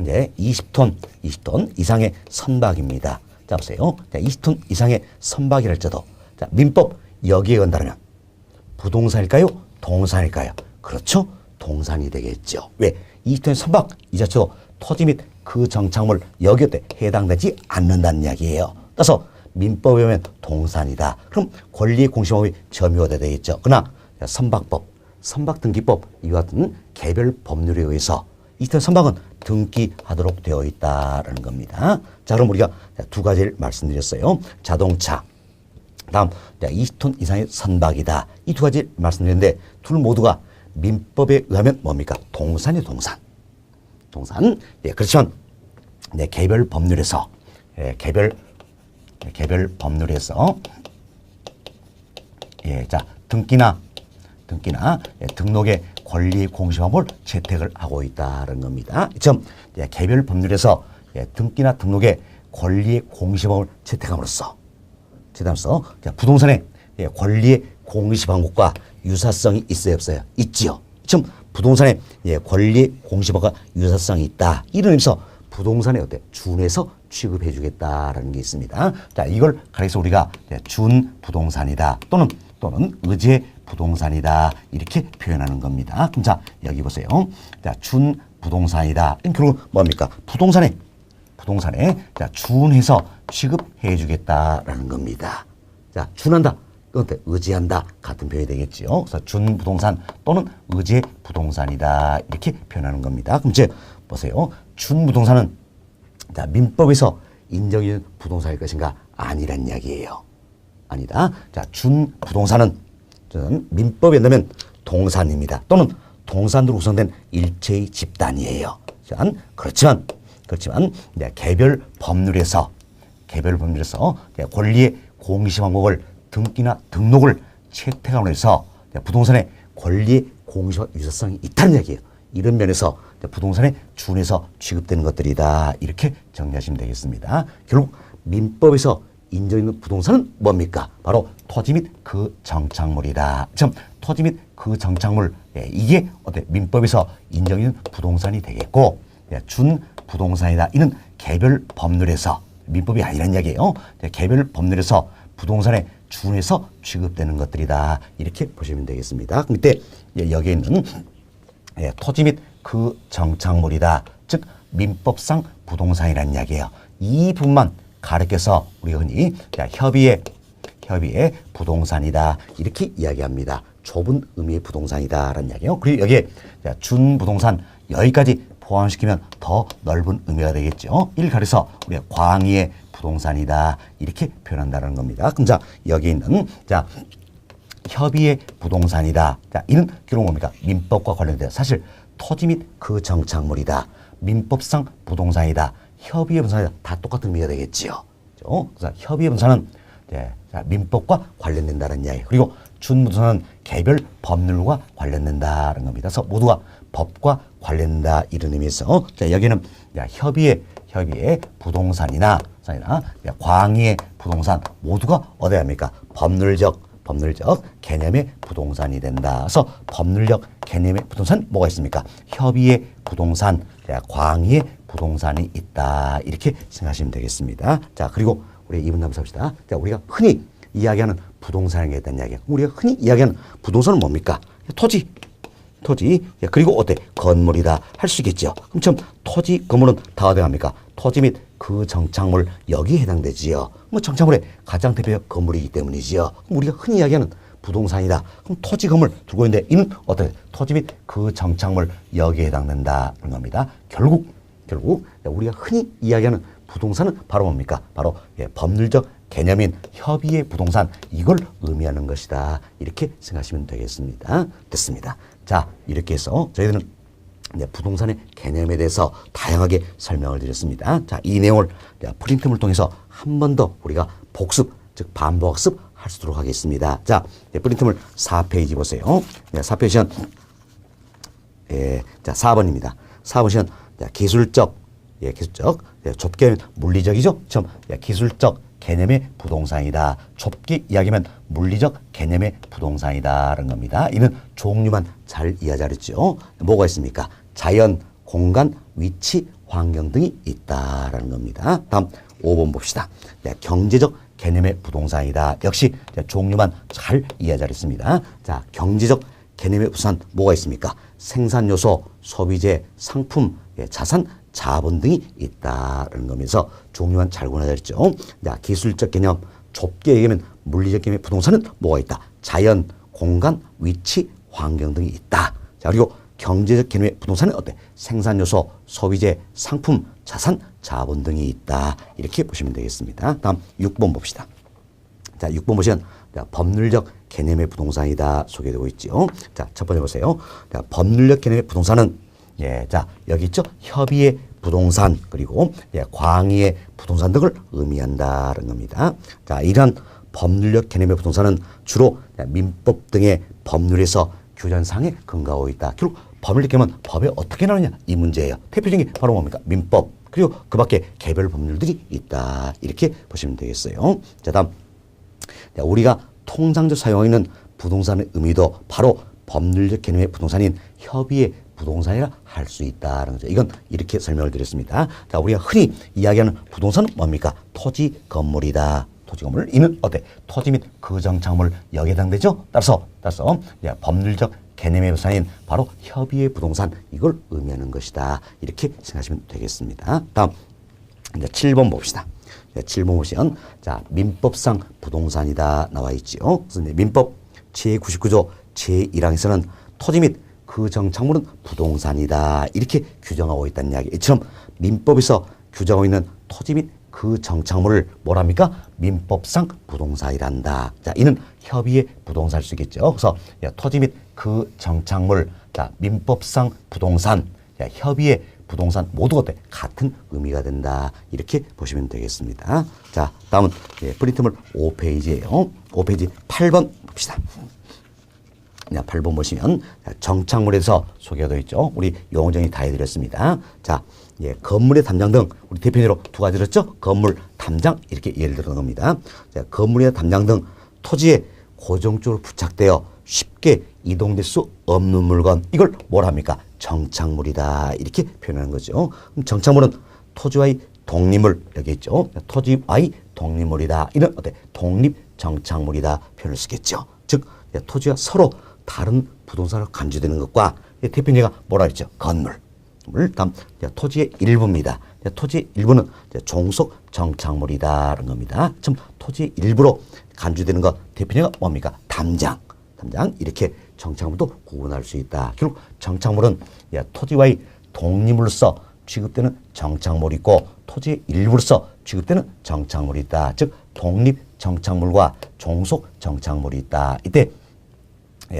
이제 20톤 이상의 선박입니다. 자, 보세요. 자, 20톤 이상의 선박이랄지라도 자, 민법 여기에 건다면 부동산일까요? 동산일까요? 그렇죠. 동산이 되겠죠. 왜? 20톤의 선박 이 자체도 토지 및 그 정착물 여기에 해당되지 않는다는 이야기예요. 따라서 민법에 보면 동산이다. 그럼 권리의 공시법이 점유가 되겠죠. 그러나 선박법, 선박등기법 이와 같은 개별 법률에 의해서 20톤 선박은 등기하도록 되어 있다라는 겁니다. 자, 그럼 우리가 두 가지를 말씀드렸어요. 자동차, 다음 20톤 이상의 선박이다. 이 두 가지 말씀드렸는데 둘 모두가 민법에 의하면 뭡니까? 동산이에요. 동산. 그렇지만 개별 법률에서 개별 법률에서 자, 등기나 등록의 권리 공시방법을 채택을 하고 있다는 겁니다. 점 개별 법률에서 등기나 등록의 권리의 공시방법을 채택함으로써 부동산의 권리의 공시방법과 유사성이 있어요, 없어요? 있지요. 지금 부동산의 권리의 공시방법과 유사성이 있다. 이런 의미에서 부동산에 준해서 취급해 주겠다라는 게 있습니다. 자, 이걸 가리켜서 우리가 준 부동산이다 또는 의제 부동산이다 이렇게 표현하는 겁니다. 그럼 자, 여기 보세요. 자, 준 부동산이다. 결국 뭡니까? 부동산에 자, 준해서 취급해 주겠다라는 겁니다. 자, 준한다. 그런데 의지한다. 같은 표현이 되겠지요. 그래서 준부동산 또는 의지의 부동산이다. 이렇게 표현하는 겁니다. 그럼 이제 보세요. 준부동산은 자, 민법에서 인정된 부동산일 것인가? 아니란 이야기예요. 아니다. 자, 준부동산은 민법에 넣으면 동산입니다. 또는 동산으로 구성된 일체의 집단이에요. 그렇지만 개별 법률에서 권리의 공시방법을 등기나 등록을 채택함으로 해서 부동산의 권리의 공시와 유사성이 있다는 얘기예요. 이런 면에서 부동산에 준해서 취급되는 것들이다. 이렇게 정리하시면 되겠습니다. 결국 민법에서 인정있는 부동산은 뭡니까? 바로 토지 및 그 정착물이다. 토지 및 그 정착물, 이게 민법에서 인정있는 부동산이 되겠고, 준부동산이다. 이는 개별 법률에서, 민법이 아니란 이야기예요. 개별 법률에서 부동산에 준해서 취급되는 것들이다. 이렇게 보시면 되겠습니다. 그럼 이때 여기에 있는 토지 및 그 정착물이다. 즉 민법상 부동산이라는 이야기예요. 이 부분만 가르쳐서 우리가 흔히 협의의 부동산이다. 이렇게 이야기합니다. 좁은 의미의 부동산이다 라는 이야기예요. 그리고 여기에 준부동산 여기까지 포함시키면 더 넓은 의미가 되겠죠. 이를 가려서 우리가 광의의 부동산이다. 이렇게 표현한다는 겁니다. 그럼 자, 여기 있는 협의의 부동산이다. 자, 이는 결국 뭡니까? 민법과 관련돼요. 사실 토지 및 그 정착물이다. 민법상 부동산이다. 협의의 부동산이다. 다 똑같은 의미가 되겠지요. 그래서 협의의 부동산은 민법과 관련된다는 이야기. 그리고 준부동산은 개별 법률과 관련된다는 겁니다. 그래서 모두가 법과 관련된다 이런 의미에서 여기는 협의의 부동산이나 광의의 부동산 모두가 어디야 합니까? 법률적 개념의 부동산이 된다. 그래서 법률적 개념의 부동산 뭐가 있습니까? 협의의 부동산, 광의의 부동산이 있다. 이렇게 생각하시면 되겠습니다. 자, 그리고 우리 2분 남아서 합시다. 자, 우리가 흔히 이야기하는 부동산에 대한 이야기. 우리가 흔히 이야기하는 부동산은 뭡니까? 토지. 그리고 건물이다 할 수 있겠죠. 그럼 참 토지, 건물은 다 어디 갑니까? 토지 및 그 정착물 여기에 해당되지요. 뭐 정착물의 가장 대표 건물이기 때문이지요. 그럼 우리가 흔히 이야기하는 부동산이다. 그럼 토지, 건물 두고 있는데 이는 토지 및 그 정착물 여기에 해당된다는 겁니다. 결국 우리가 흔히 이야기하는 부동산은 바로 뭡니까? 바로 법률적 개념인 협의의 부동산, 이걸 의미하는 것이다. 이렇게 생각하시면 되겠습니다. 됐습니다. 자, 이렇게 해서 저희들은 부동산의 개념에 대해서 다양하게 설명을 드렸습니다. 자, 이 내용을 프린트물 통해서 한 번 더 우리가 복습, 즉 반복학습 할 수 있도록 하겠습니다. 자, 프린트물 4페이지 보세요. 4페이지 시간, 자, 4번입니다. 4번 시간, 기술적, 좁게 물리적이죠? 기술적 개념의 부동산이다. 좁게 이야기하면 물리적 개념의 부동산이다라는 겁니다. 이는 종류만 잘 이해하자랬죠. 뭐가 있습니까? 자연, 공간, 위치, 환경 등이 있다라는 겁니다. 다음 5번 봅시다. 경제적 개념의 부동산이다. 역시 종류만 잘 이해하자랬습니다. 자, 경제적 개념의 부동산 뭐가 있습니까? 생산 요소, 소비재, 상품, 자산, 자본 등이 있다라는 거면서 종류만 잘 구분하자랬죠. 자, 기술적 개념, 좁게 얘기하면 물리적 개념의 부동산은 뭐가 있다? 자연, 공간, 위치, 환경 등이 있다. 자, 그리고 경제적 개념의 부동산은 생산 요소, 소비재, 상품, 자산, 자본 등이 있다. 이렇게 보시면 되겠습니다. 다음 6번 봅시다. 자, 6번 보시면 법률적 개념의 부동산이다 소개되고 있죠. 자, 첫 번째 보세요. 자, 법률적 개념의 부동산은 자, 여기 있죠. 협의의 부동산 그리고 광의의 부동산 등을 의미한다는 겁니다. 자, 이러한 법률적 개념의 부동산은 주로 민법 등의 법률에서 규정상에 근거하고 있다. 결국 법률적 개념은 법에 어떻게 나오느냐 이 문제예요. 대표적인 게 바로 뭡니까? 민법. 그리고 그 밖에 개별 법률들이 있다. 이렇게 보시면 되겠어요. 자, 다음 우리가 통상적으로 사용하고 있는 부동산의 의미도 바로 법률적 개념의 부동산인 협의의 부동산이라 할 수 있다는 거죠. 이건 이렇게 설명을 드렸습니다. 자, 우리가 흔히 이야기하는 부동산은 뭡니까? 토지, 건물이다. 토지, 건물. 이는 토지 및 그 정착물 여기에 해당되죠. 따라서 법률적 개념의 부동산인 바로 협의의 부동산, 이걸 의미하는 것이다. 이렇게 생각하시면 되겠습니다. 다음 이제 7번 봅시다. 7번 보시면 자 민법상 부동산이다 나와 있지요. 그래서 민법 제99조 제1항에서는 토지 및 그 정착물은 부동산이다 이렇게 규정하고 있다는 이야기. 이처럼 민법에서 규정하고 있는 토지 및 그 정착물을 뭐랍니까? 민법상 부동산이란다. 자, 이는 협의의 부동산일 수 있겠죠. 그래서 토지 및 그 정착물, 자, 민법상 부동산, 자, 협의의 부동산 모두가 같은 의미가 된다. 이렇게 보시면 되겠습니다. 자, 다음은 프린트물 5페이지예요. 5페이지 8번 봅시다. 8번 보시면 정착물에서 소개가 되어 있죠. 우리 용어정의 다 해드렸습니다. 자, 건물의 담장 등 우리 대표적으로 두 가지 들었죠. 건물, 담장 이렇게 예를 들어 겁니다. 자, 건물의 담장 등 토지에 고정적으로 부착되어 쉽게 이동될 수 없는 물건 이걸 뭐라 합니까? 정착물이다 이렇게 표현하는 거죠. 그럼 정착물은 토지와의 독립물 여기 있죠. 토지와의 독립물이다. 이런 독립 정착물이다 표현을 쓰겠죠. 즉 토지와 서로 다른 부동산으로 간주되는 것과 대표적인 예가 뭐라 했죠? 건물. 다음 토지의 일부입니다. 토지의 일부는 종속 정착물이다라는 겁니다. 좀 토지의 일부로 간주되는 것 대표적인 예가 뭡니까? 담장. 담장 이렇게 정착물도 구분할 수 있다. 결국 정착물은 토지와의 독립물로서 취급되는 정착물이고 토지의 일부로서 취급되는 정착물이 있다. 즉 독립 정착물과 종속 정착물이 있다. 이때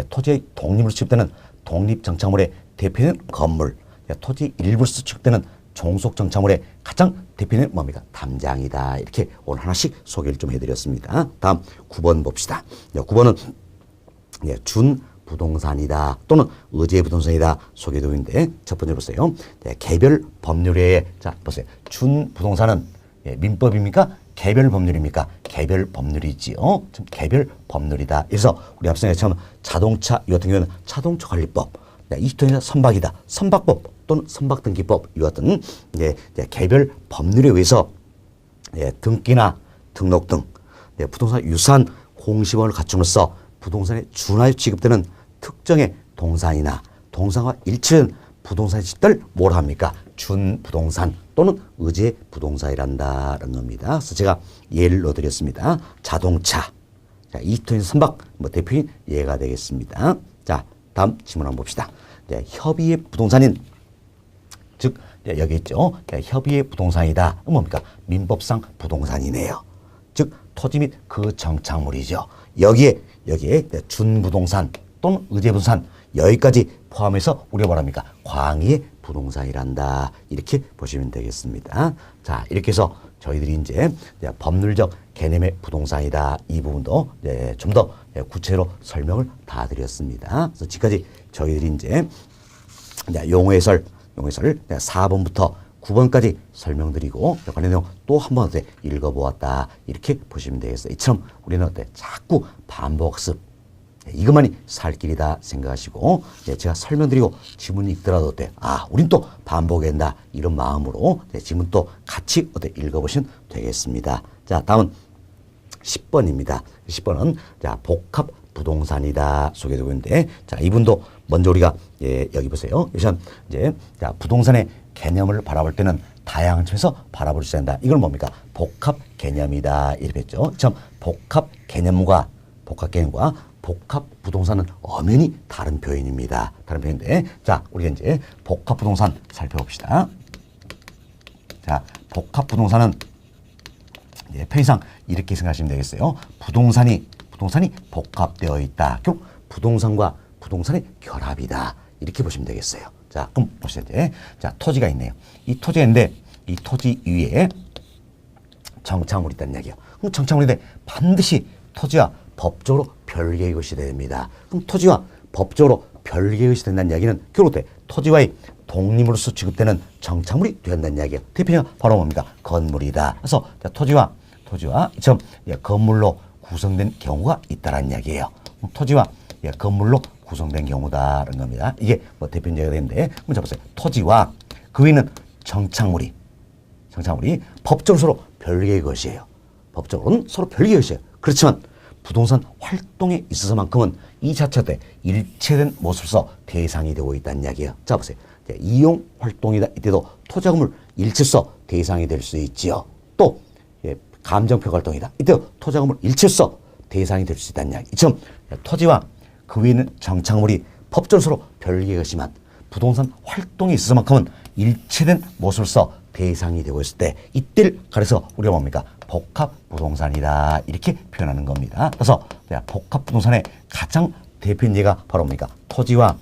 토지의 독립으로 취급되는 독립 정착물의 대표는 건물, 토지 일부로서 취급되는 종속 정착물의 가장 대표는 뭡니까? 담장이다. 이렇게 오늘 하나씩 소개를 좀 해드렸습니다. 다음 9번 봅시다. 9번은 준부동산이다 또는 의제 부동산이다 소개되어 있는데 첫 번째 보세요. 개별 법률에 자 보세요. 준부동산은 민법입니까? 개별 법률입니까? 개별 법률이지요. 좀 개별 법률이다. 그래서 우리 앞서 처음 자동차 이 같은 경우는 자동차 관리법, 20토지나 선박이다. 선박법 또는 선박등기법 이 같은 개별 법률에 의해서 등기나 등록 등 부동산 유사한 공시범을 갖춤으로써 부동산에 준하여 취급되는 특정의 동산이나 동산과 일치된 부동산의 집들 뭐라 합니까? 준부동산 또는 의제 부동산이란다는 겁니다. 그래서 제가 예를 넣어드렸습니다. 자동차, 20토지 선박 대표인 예가 되겠습니다. 자, 다음 질문 한번 봅시다. 협의의 부동산인 즉 여기 있죠. 협의의 부동산이다. 뭡니까? 민법상 부동산이네요. 즉 토지 및 그 정착물이죠. 여기에 준부동산 또는 의제부동산 여기까지 포함해서 우리가 뭐랍니까? 광의의 부동산이란다. 이렇게 보시면 되겠습니다. 자, 이렇게 해서 저희들이 이제 법률적 개념의 부동산이다. 이 부분도 좀 더 구체로 설명을 다 드렸습니다. 그래서 지금까지 저희들이 이제 용어 해설 4번부터 9번까지 설명드리고 관련 내용 또 한 번 읽어보았다. 이렇게 보시면 되겠어요. 이처럼 우리는 자꾸 반복학습 이것만이 살 길이다 생각하시고 제가 설명드리고 지문 읽더라도 우린 또 반복해야 된다. 이런 마음으로 지문 또 같이 읽어보시면 되겠습니다. 자, 다음은 10번입니다. 10번은 복합 부동산이다 소개되고 있는데 자, 이분도 먼저 우리가 여기 보세요. 우선 이제 부동산의 개념을 바라볼 때는 다양한 점에서 바라볼 수 있다. 이건 뭡니까? 복합 개념이다. 이렇게 했죠. 참 복합 개념과 복합 부동산은 엄연히 다른 표현입니다. 다른 표현인데 자, 우리가 이제 복합 부동산 살펴봅시다. 자, 복합 부동산은 편의상 이렇게 생각하시면 되겠어요. 부동산이 복합되어 있다. 결국 부동산과 부동산의 결합이다. 이렇게 보시면 되겠어요. 자, 그럼 보시죠. 자, 토지가 있네요. 이 토지인데 이 토지 위에 정착물이 있다는 이야기예요. 그럼 정착물인데 반드시 토지와 법적으로 별개의 것이 됩니다. 그럼 토지와 법적으로 별개의 것이 된다는 이야기는 결국 토지와의 독립으로서 취급되는 정착물이 된다는 이야기예요. 대표가 바로 뭡니까? 건물이다. 그래서 토지와 좀 건물로 구성된 경우가 있다는 이야기예요. 토지와 건물로 구성된 경우다라는 겁니다. 이게 대표적인 예가 되는데 먼저 보세요. 토지와 그 위에는 정착물이 법적으로 서로 별개의 것이에요. 법적으로는 서로 별개의 것이에요. 그렇지만 부동산 활동에 있어서만큼은 이 자체가 일체된 모습으로서 대상이 되고 있다는 이야기예요. 자, 보세요. 이용 활동이다. 이때도 토지자금을 일체로서 대상이 될 수 있지요. 또 감정표가 활동이다. 이때 토지작업물 일체로서 대상이 될 수 있다는 이야기. 이처럼 토지와 그 위에 있는 정착물이 법적으로 별개의 것이지만 부동산 활동이 있어서만큼은 일체된 모습으로서 대상이 되고 있을 때 이때를 가려서 우리가 뭡니까? 복합부동산이다. 이렇게 표현하는 겁니다. 그래서 복합부동산의 가장 대표인 예가 바로 뭡니까? 토지와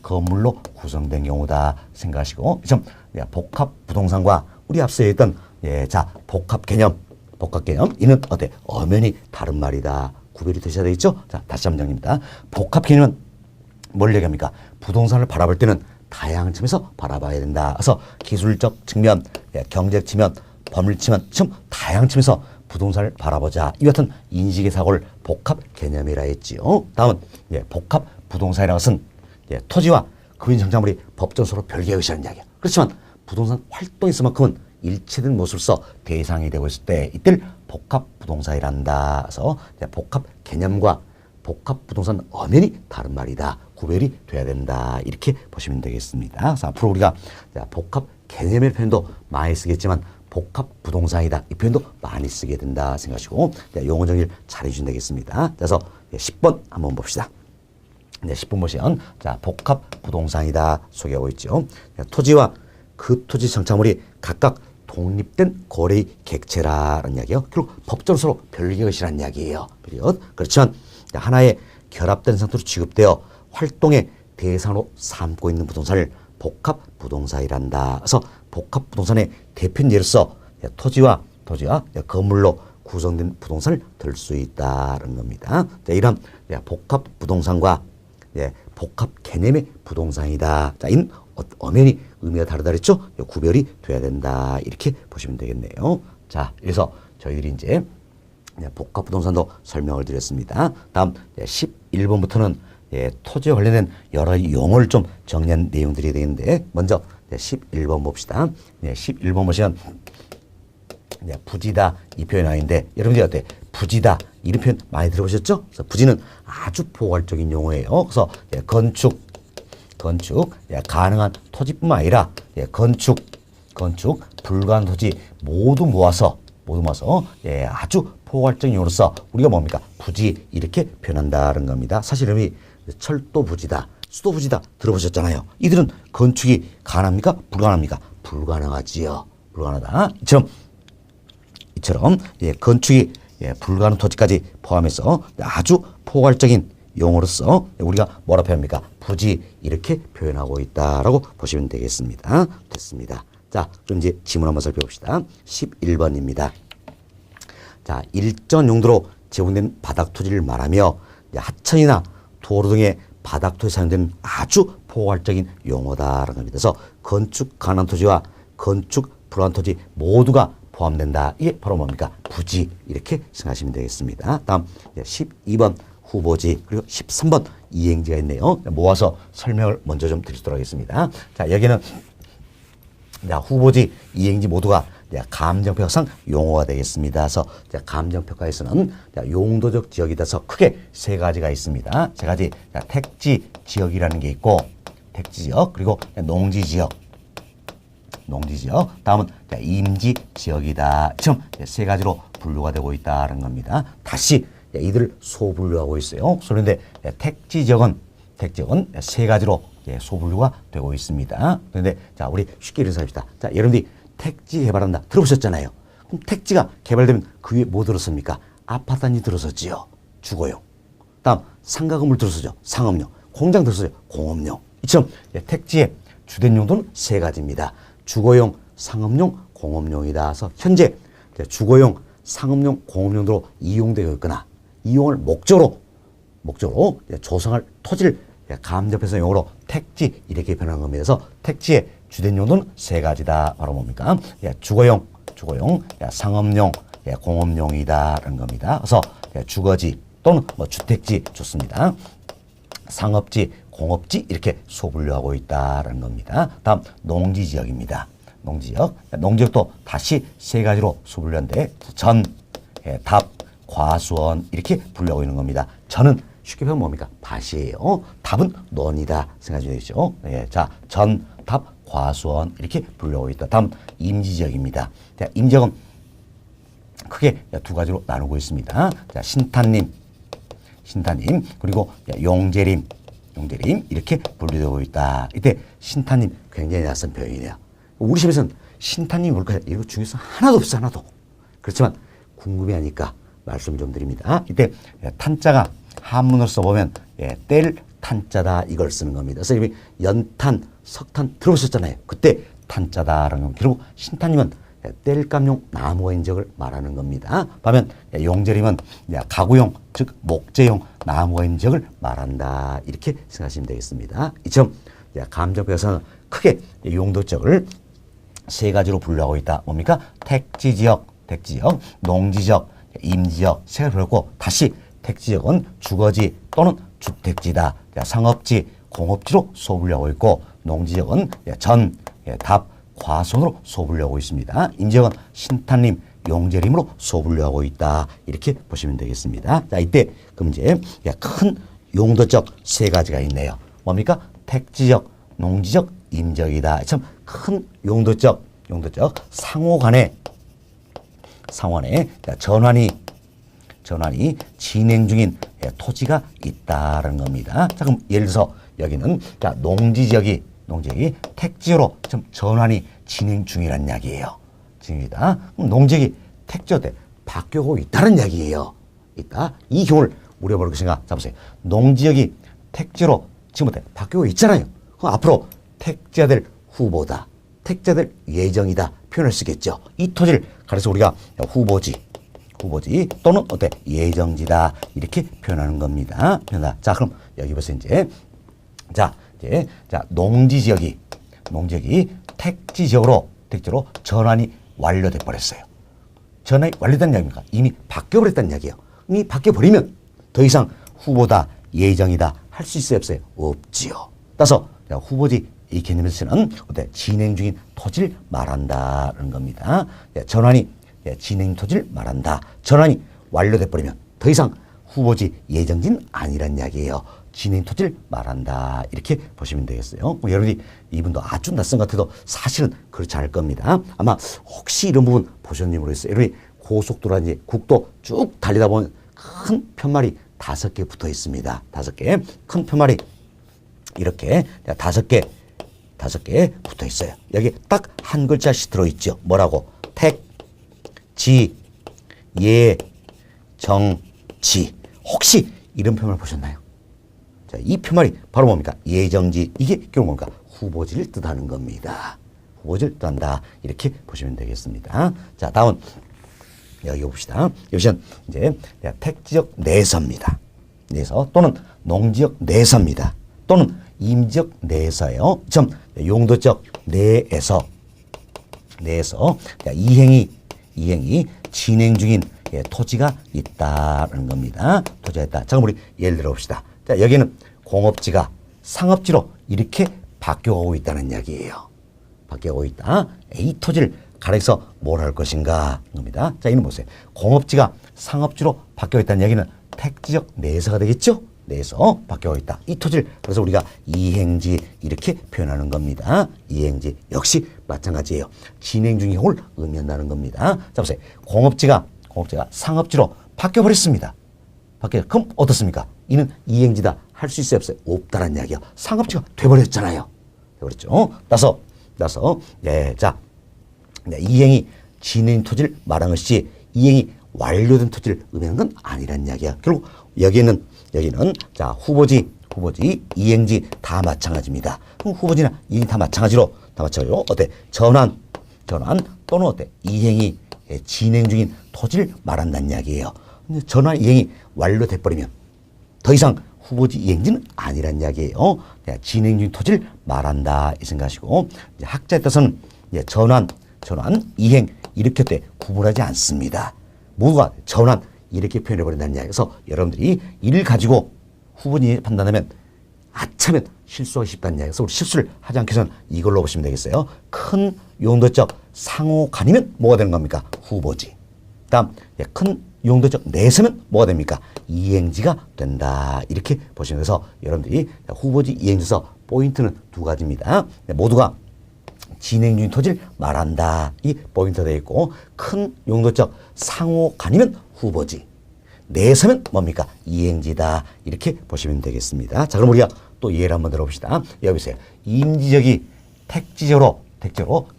건물로 구성된 경우다 생각하시고, 좀 복합부동산과 우리 앞서 얘기했던 복합 개념 이는 어때? 엄연히 다른 말이다. 구별이 되셔야 되겠죠? 자, 다시 한번 정리입니다. 복합 개념은 뭘 얘기합니까? 부동산을 바라볼 때는 다양한 측면에서 바라봐야 된다. 그래서 기술적 측면, 경제적 측면, 법률 측면, 다양한 측면에서 부동산을 바라보자. 이 같은 인식의 사고를 복합 개념이라 했지요. 다음은 복합 부동산이라는 것은 토지와 그 위인 정착물이 법정서로 별개의 것이라는 이야기야. 그렇지만 부동산 활동이 있을만큼은 일체된 모습으로서 대상이 되고 있을 때 이때를 복합 부동산이란다. 그래서 복합 개념과 복합 부동산 엄연히 다른 말이다. 구별이 돼야 된다. 이렇게 보시면 되겠습니다. 그래서 앞으로 우리가 복합 개념의 표현도 많이 쓰겠지만 복합 부동산이다. 이 표현도 많이 쓰게 된다 생각하시고 용어 정리를 잘 해주시면 되겠습니다. 그래서 10번 한번 봅시다. 10번 보시면 복합 부동산이다 소개하고 있죠. 토지와 그 토지 정착물이 각각 독립된 거래의 객체라는 이야기예요. 결국 법적으로 서로 별개의 것이라는 이야기예요. 그렇지만 하나의 결합된 상태로 취급되어 활동의 대상으로 삼고 있는 부동산을 복합 부동산이란다. 그래서 복합 부동산의 대표인 예로서 토지와 건물로 구성된 부동산을 들 수 있다는 겁니다. 이런 복합 부동산과 복합 개념의 부동산이다. 이는 엄연히 의미가 다르다 그랬죠? 구별이 돼야 된다. 이렇게 보시면 되겠네요. 자, 그래서 저희들이 이제 복합 부동산도 설명을 드렸습니다. 다음 11번부터는 토지와 관련된 여러 용어를 좀 정리한 내용들이 되는데 먼저 11번 봅시다. 11번 보시면 부지다 이 표현 아닌데 여러분들이 어때? 부지다 이런 표현 많이 들어보셨죠? 그래서 부지는 아주 포괄적인 용어예요. 그래서 건축 가능한 토지뿐만 아니라 건축 불가한 토지 모두 모아서 아주 포괄적인 용어로서 우리가 뭡니까? 부지 이렇게 표현한다는 겁니다. 사실 이름이 철도 부지다, 수도 부지다 들어보셨잖아요. 이들은 건축이 가능합니까? 불가능합니까? 불가능하지요. 불가능하다. 이처럼 건축이 불가능한 토지까지 포함해서 아주 포괄적인 용어로서 우리가 뭐라 표현합니까? 부지 이렇게 표현하고 있다라고 보시면 되겠습니다. 됐습니다. 자, 그럼 이제 지문 한번 살펴봅시다. 11번입니다. 자, 일정 용도로 제공된 바닥 토지를 말하며 하천이나 도로 등의 바닥 토지에 사용되는 아주 포괄적인 용어다라는 겁니다. 그래서 건축 가능한 토지와 건축 불가능한 토지 모두가 포함된다. 이게 바로 뭡니까? 부지 이렇게 생각하시면 되겠습니다. 다음 12번 후보지 그리고 13번 이행지가 있네요. 모아서 설명을 먼저 좀 드리도록 하겠습니다. 자, 여기는 후보지, 이행지 모두가 감정평가상 용어가 되겠습니다. 그래서 감정평가에서는 용도적 지역이 돼서 크게 세 가지가 있습니다. 세 가지. 택지 지역이라는 게 있고, 택지 지역, 그리고 농지 지역. 다음은 임지 지역이다. 지금 세 가지로 분류가 되고 있다는 겁니다. 다시 이들을 소분류하고 있어요. 그런데 택지 지역은 세 가지로 소분류가 되고 있습니다. 그런데 우리 쉽게 이렇게 생각합시다. 여러분들이 택지 개발한다 들어보셨잖아요. 그럼 택지가 개발되면 그 위에 뭐 들었습니까? 아파트 단지 들어섰지요. 주거용. 다음 상가 건물 들어서죠. 상업용. 공장 들어서죠. 공업용. 이처럼 택지의 주된 용도는 세 가지입니다. 주거용, 상업용, 공업용이다. 그래서 현재 주거용, 상업용, 공업용도로 이용되고 있거나 이용을 목적으로 조성할 토지를 감정평가 용어로 택지 이렇게 표현한 겁니다. 그래서 택지의 주된 용도는 세 가지다. 바로 뭡니까? 주거용, 상업용, 공업용이다라는 겁니다. 그래서 주거지 또는 주택지 좋습니다. 상업지, 공업지 이렇게 소분류하고 있다라는 겁니다. 다음 농지 지역입니다. 농지역도 다시 세 가지로 소분류한데 전, 답, 과수원 이렇게 분류하고 있는 겁니다. 전은 쉽게 표현하면 뭡니까? 밭이에요. 답은 논이다 생각하시면 되겠죠. 자, 전, 답, 과수원 이렇게 분류하고 있다. 다음 임지지역입니다. 임지지역은 크게 두 가지로 나누고 있습니다. 자, 신탄님, 그리고 용재림 이렇게 분류되고 있다. 이때 신탄님 굉장히 낯선 표현이네요. 우리 집에서는 신탄님이 뭘까요? 이거 중에서 하나도 없어, 하나도. 그렇지만 궁금해하니까 말씀 좀 드립니다. 이때 탄자가 한문으로 써보면 뗄 탄자다 이걸 쓰는 겁니다. 선생님이 연탄, 석탄 들어보셨잖아요. 그때 탄자다라는 겁니다. 그리고 신탄님은 뗄감용 나무의 인적을 말하는 겁니다. 반면 용재림은 가구용, 즉 목재용 나무의 인적을 말한다. 이렇게 생각하시면 되겠습니다. 이처럼 감정표에서는 크게 용도적을 세 가지로 분류하고 있다. 뭡니까? 택지지역, 농지적, 임지적 세 가지로 불렀고, 다시 택지지역은 주거지 또는 주택지다. 상업지, 공업지로 소분류하고 있고, 농지적은 전, 답, 과손으로 소분류하고 있습니다. 임지역은 신탄림, 용재림으로 소분류하고 있다. 이렇게 보시면 되겠습니다. 자, 이때 그럼 이제 큰 용도적 세 가지가 있네요. 뭡니까? 택지적, 농지적, 임지역이다. 참 큰 용도적 상호간에 전환이 진행 중인 토지가 있다라는 겁니다. 자, 그럼 예를 들어서 여기는 농지지역이 택지로 좀 전환이 진행 중이라는 이야기예요. 진행이다. 그럼 농지역이 택지로 바뀌고 있다는 이야기예요. 있다. 이 경우를 우리가 볼 것인가? 자, 보세요. 농지역이 택지로 지금부터 바뀌고 있잖아요. 그럼 앞으로 택지가 될 후보다, 택지가 될 예정이다 표현을 쓰겠죠. 이 토지를 가려서 우리가 후보지 또는 예정지다 이렇게 표현하는 겁니다. 자, 그럼 여기 보세요. 자, 농지지역이 택지지역으로 전환이 완료돼 버렸어요. 전환이 완료된 이야기입니까? 이미 바뀌어 버렸다는 이야기예요. 이미 바뀌어 버리면 더 이상 후보다, 예정이다 할 수 있어요, 없어요? 없지요. 따라서 후보지 이 개념에서는 진행 중인 토지를 말한다는 겁니다. 전환이 진행 토지를 말한다. 전환이 완료돼 버리면 더 이상 후보지, 예정지는 아니란 이야기예요. 진행 토지를 말한다. 이렇게 보시면 되겠어요. 여러분이 이분도 아주 낯선 것 같아도 사실은 그렇지 않을 겁니다. 아마 혹시 이런 부분 보셨는지 모르겠어요. 여러분이 고속도로라든지 국도 쭉 달리다 보면 큰 편말이 5개 붙어 있습니다. 5개. 큰 편말이 이렇게 5개 붙어 있어요. 여기 딱 한 글자씩 들어있죠. 뭐라고? 택, 지, 예, 정, 지. 혹시 이런 편말 보셨나요? 자, 이 편말이 바로 뭡니까? 예정지. 이게 결국 뭡니까? 후보지를 뜻하는 겁니다. 후보지를 뜻한다. 이렇게 보시면 되겠습니다. 자, 다음 여기 봅시다. 여기는 이제 택지역 내서입니다. 내서 또는 농지역 내서입니다. 또는 임지역 내에서예요. 점 용도적 내에서 이행이 진행 중인 토지가 있다는 겁니다. 토지가 있다. 자, 그럼 우리 예를 들어 봅시다. 자, 여기는 공업지가 상업지로 이렇게 바뀌어가고 있다는 이야기예요. 바뀌어가고 있다. 이 토지를 가려서 뭘 할 것인가 겁니다. 자, 이는 보세요. 공업지가 상업지로 바뀌어 있다는 이야기는 택지적 내에서가 되겠죠? 내에서 바뀌어 있다. 이 토지를 그래서 우리가 이행지 이렇게 표현하는 겁니다. 이행지 역시 마찬가지예요. 진행 중인 경우를 의미한다는 겁니다. 자, 보세요. 공업지가 상업지로 바뀌어 버렸습니다. 그럼 어떻습니까? 이는 이행지다 할 수 있어요, 없어요? 없다는 이야기예요. 상업지가 돼버렸잖아요. 그렇죠? 따라서 이행이 진행 토지를 말하는 것이 이행이 완료된 토지를 의미하는 건 아니란 이야기야. 결국 여기는 자, 후보지, 이행지 다 마찬가지입니다. 그럼 후보지나 이행이 다 마찬가지로 전환 또는 이행이 진행 중인 토지를 말한다는 이야기예요. 근데 전환, 이행이 완료돼 버리면 더 이상 후보지, 이행지는 아니란 이야기예요. 진행 중인 토지를 말한다 이 생각하시고, 학자에 따라서는 전환, 이행 이렇게 구분하지 않습니다. 모두가 전환 이렇게 표현해버린다는 이야기. 그래서 여러분들이 이를 가지고 후보지 판단하면 아차면 실수하기 쉽다는 이야기. 그래서 우리 실수를 하지 않기 위해서는 이걸로 보시면 되겠어요. 큰 용도적 상호간이면 뭐가 되는 겁니까? 후보지. 다음 큰 용도적 내서면 뭐가 됩니까? 이행지가 된다. 이렇게 보시면 돼서 여러분들이 후보지, 이행지에서 포인트는 두 가지입니다. 모두가 진행 중인 토지를 말한다. 이 포인트가 되어 있고 큰 용도적 상호 간이면 후보지. 내서면 뭡니까? 이행지다. 이렇게 보시면 되겠습니다. 자, 그럼 우리가 또 예를 한번 들어봅시다. 여기서 임지적이 택지적으로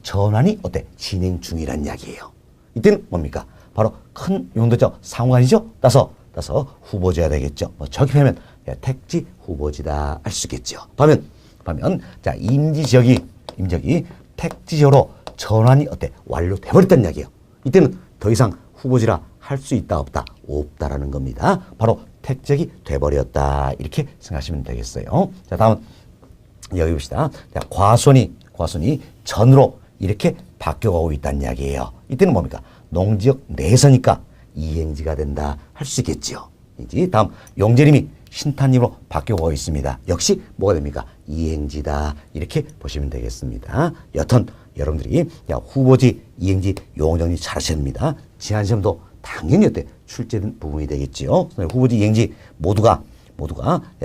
전환이 어때? 진행 중이란 이야기예요. 이때는 뭡니까? 바로 큰 용도적 상호간이죠. 따서 후보지가 되겠죠. 뭐 적입하면 택지 후보지다 할 수 있겠죠. 반면 자 임지적이 택지적으로 전환이 어때? 완료돼 버렸다는 이야기예요. 이때는 더 이상 후보지라 할 수 있다 없다? 없다라는 겁니다. 바로 택지적이 돼버렸다 이렇게 생각하시면 되겠어요. 자, 다음 여기 봅시다. 자, 과수원이 전으로 이렇게 바뀌어가고 있다는 이야기예요. 이때는 뭡니까? 농지역 내서니까 이행지가 된다 할 수 있겠지요. 다음 용재림이 신탄림으로 바뀌어가고 있습니다. 역시 뭐가 됩니까? 이행지다 이렇게 보시면 되겠습니다. 여튼 여러분들이 후보지, 이행지 용어 정리 잘 하셔야 됩니다. 지난 시험도 당연히 어때? 출제된 부분이 되겠지요. 후보지, 이행지 모두가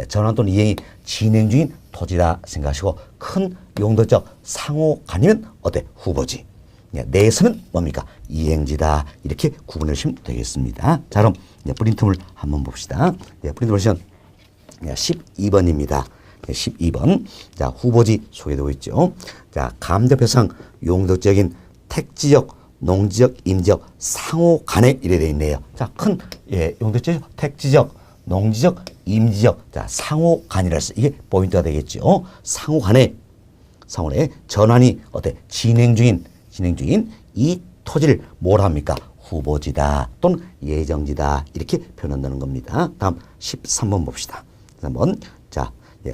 전환 또는 이행이 진행 중인 토지다 생각하시고 큰 용도적 상호 간이면 어때? 후보지. 내서는 뭡니까? 이행지다. 이렇게 구분해 주시면 되겠습니다. 자, 그럼 프린트물 한번 봅시다. 프린트 보시면 12번입니다. 12번. 자, 후보지 소개되고 있죠. 자, 감정표상 용도적인 택지적, 농지적, 임지적 상호 간에 이래 되어 있네요. 자, 큰 용도적 택지적, 농지적, 임지적, 자, 상호 간이라서 이게 포인트가 되겠죠. 상호 간에 전환이 어때? 진행 중인 이 토지를 뭐라 합니까? 후보지다 또는 예정지다 이렇게 표현한다는 겁니다. 다음 13번 봅시다. 13번. 자,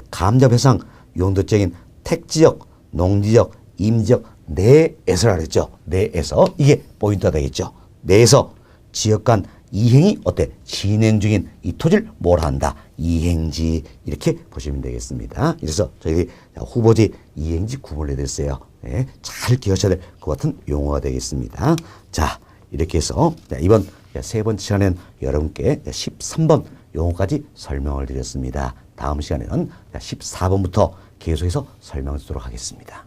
감정표상 용도적인 택지적, 농지적, 임지적 내에서라 그랬죠. 내에서 이게 포인트가 되겠죠. 내에서 지역 간 이행이 어때? 진행 중인 이 토지를 뭐라 한다? 이행지 이렇게 보시면 되겠습니다. 그래서 저희들이 후보지, 이행지 구분을 해드렸어요. 네, 잘 기억하셔야 될 것 같은 용어가 되겠습니다. 자, 이렇게 해서 이번 세 번째 시간에는 여러분께 13번 용어까지 설명을 드렸습니다. 다음 시간에는 14번부터 계속해서 설명을 드리도록 하겠습니다.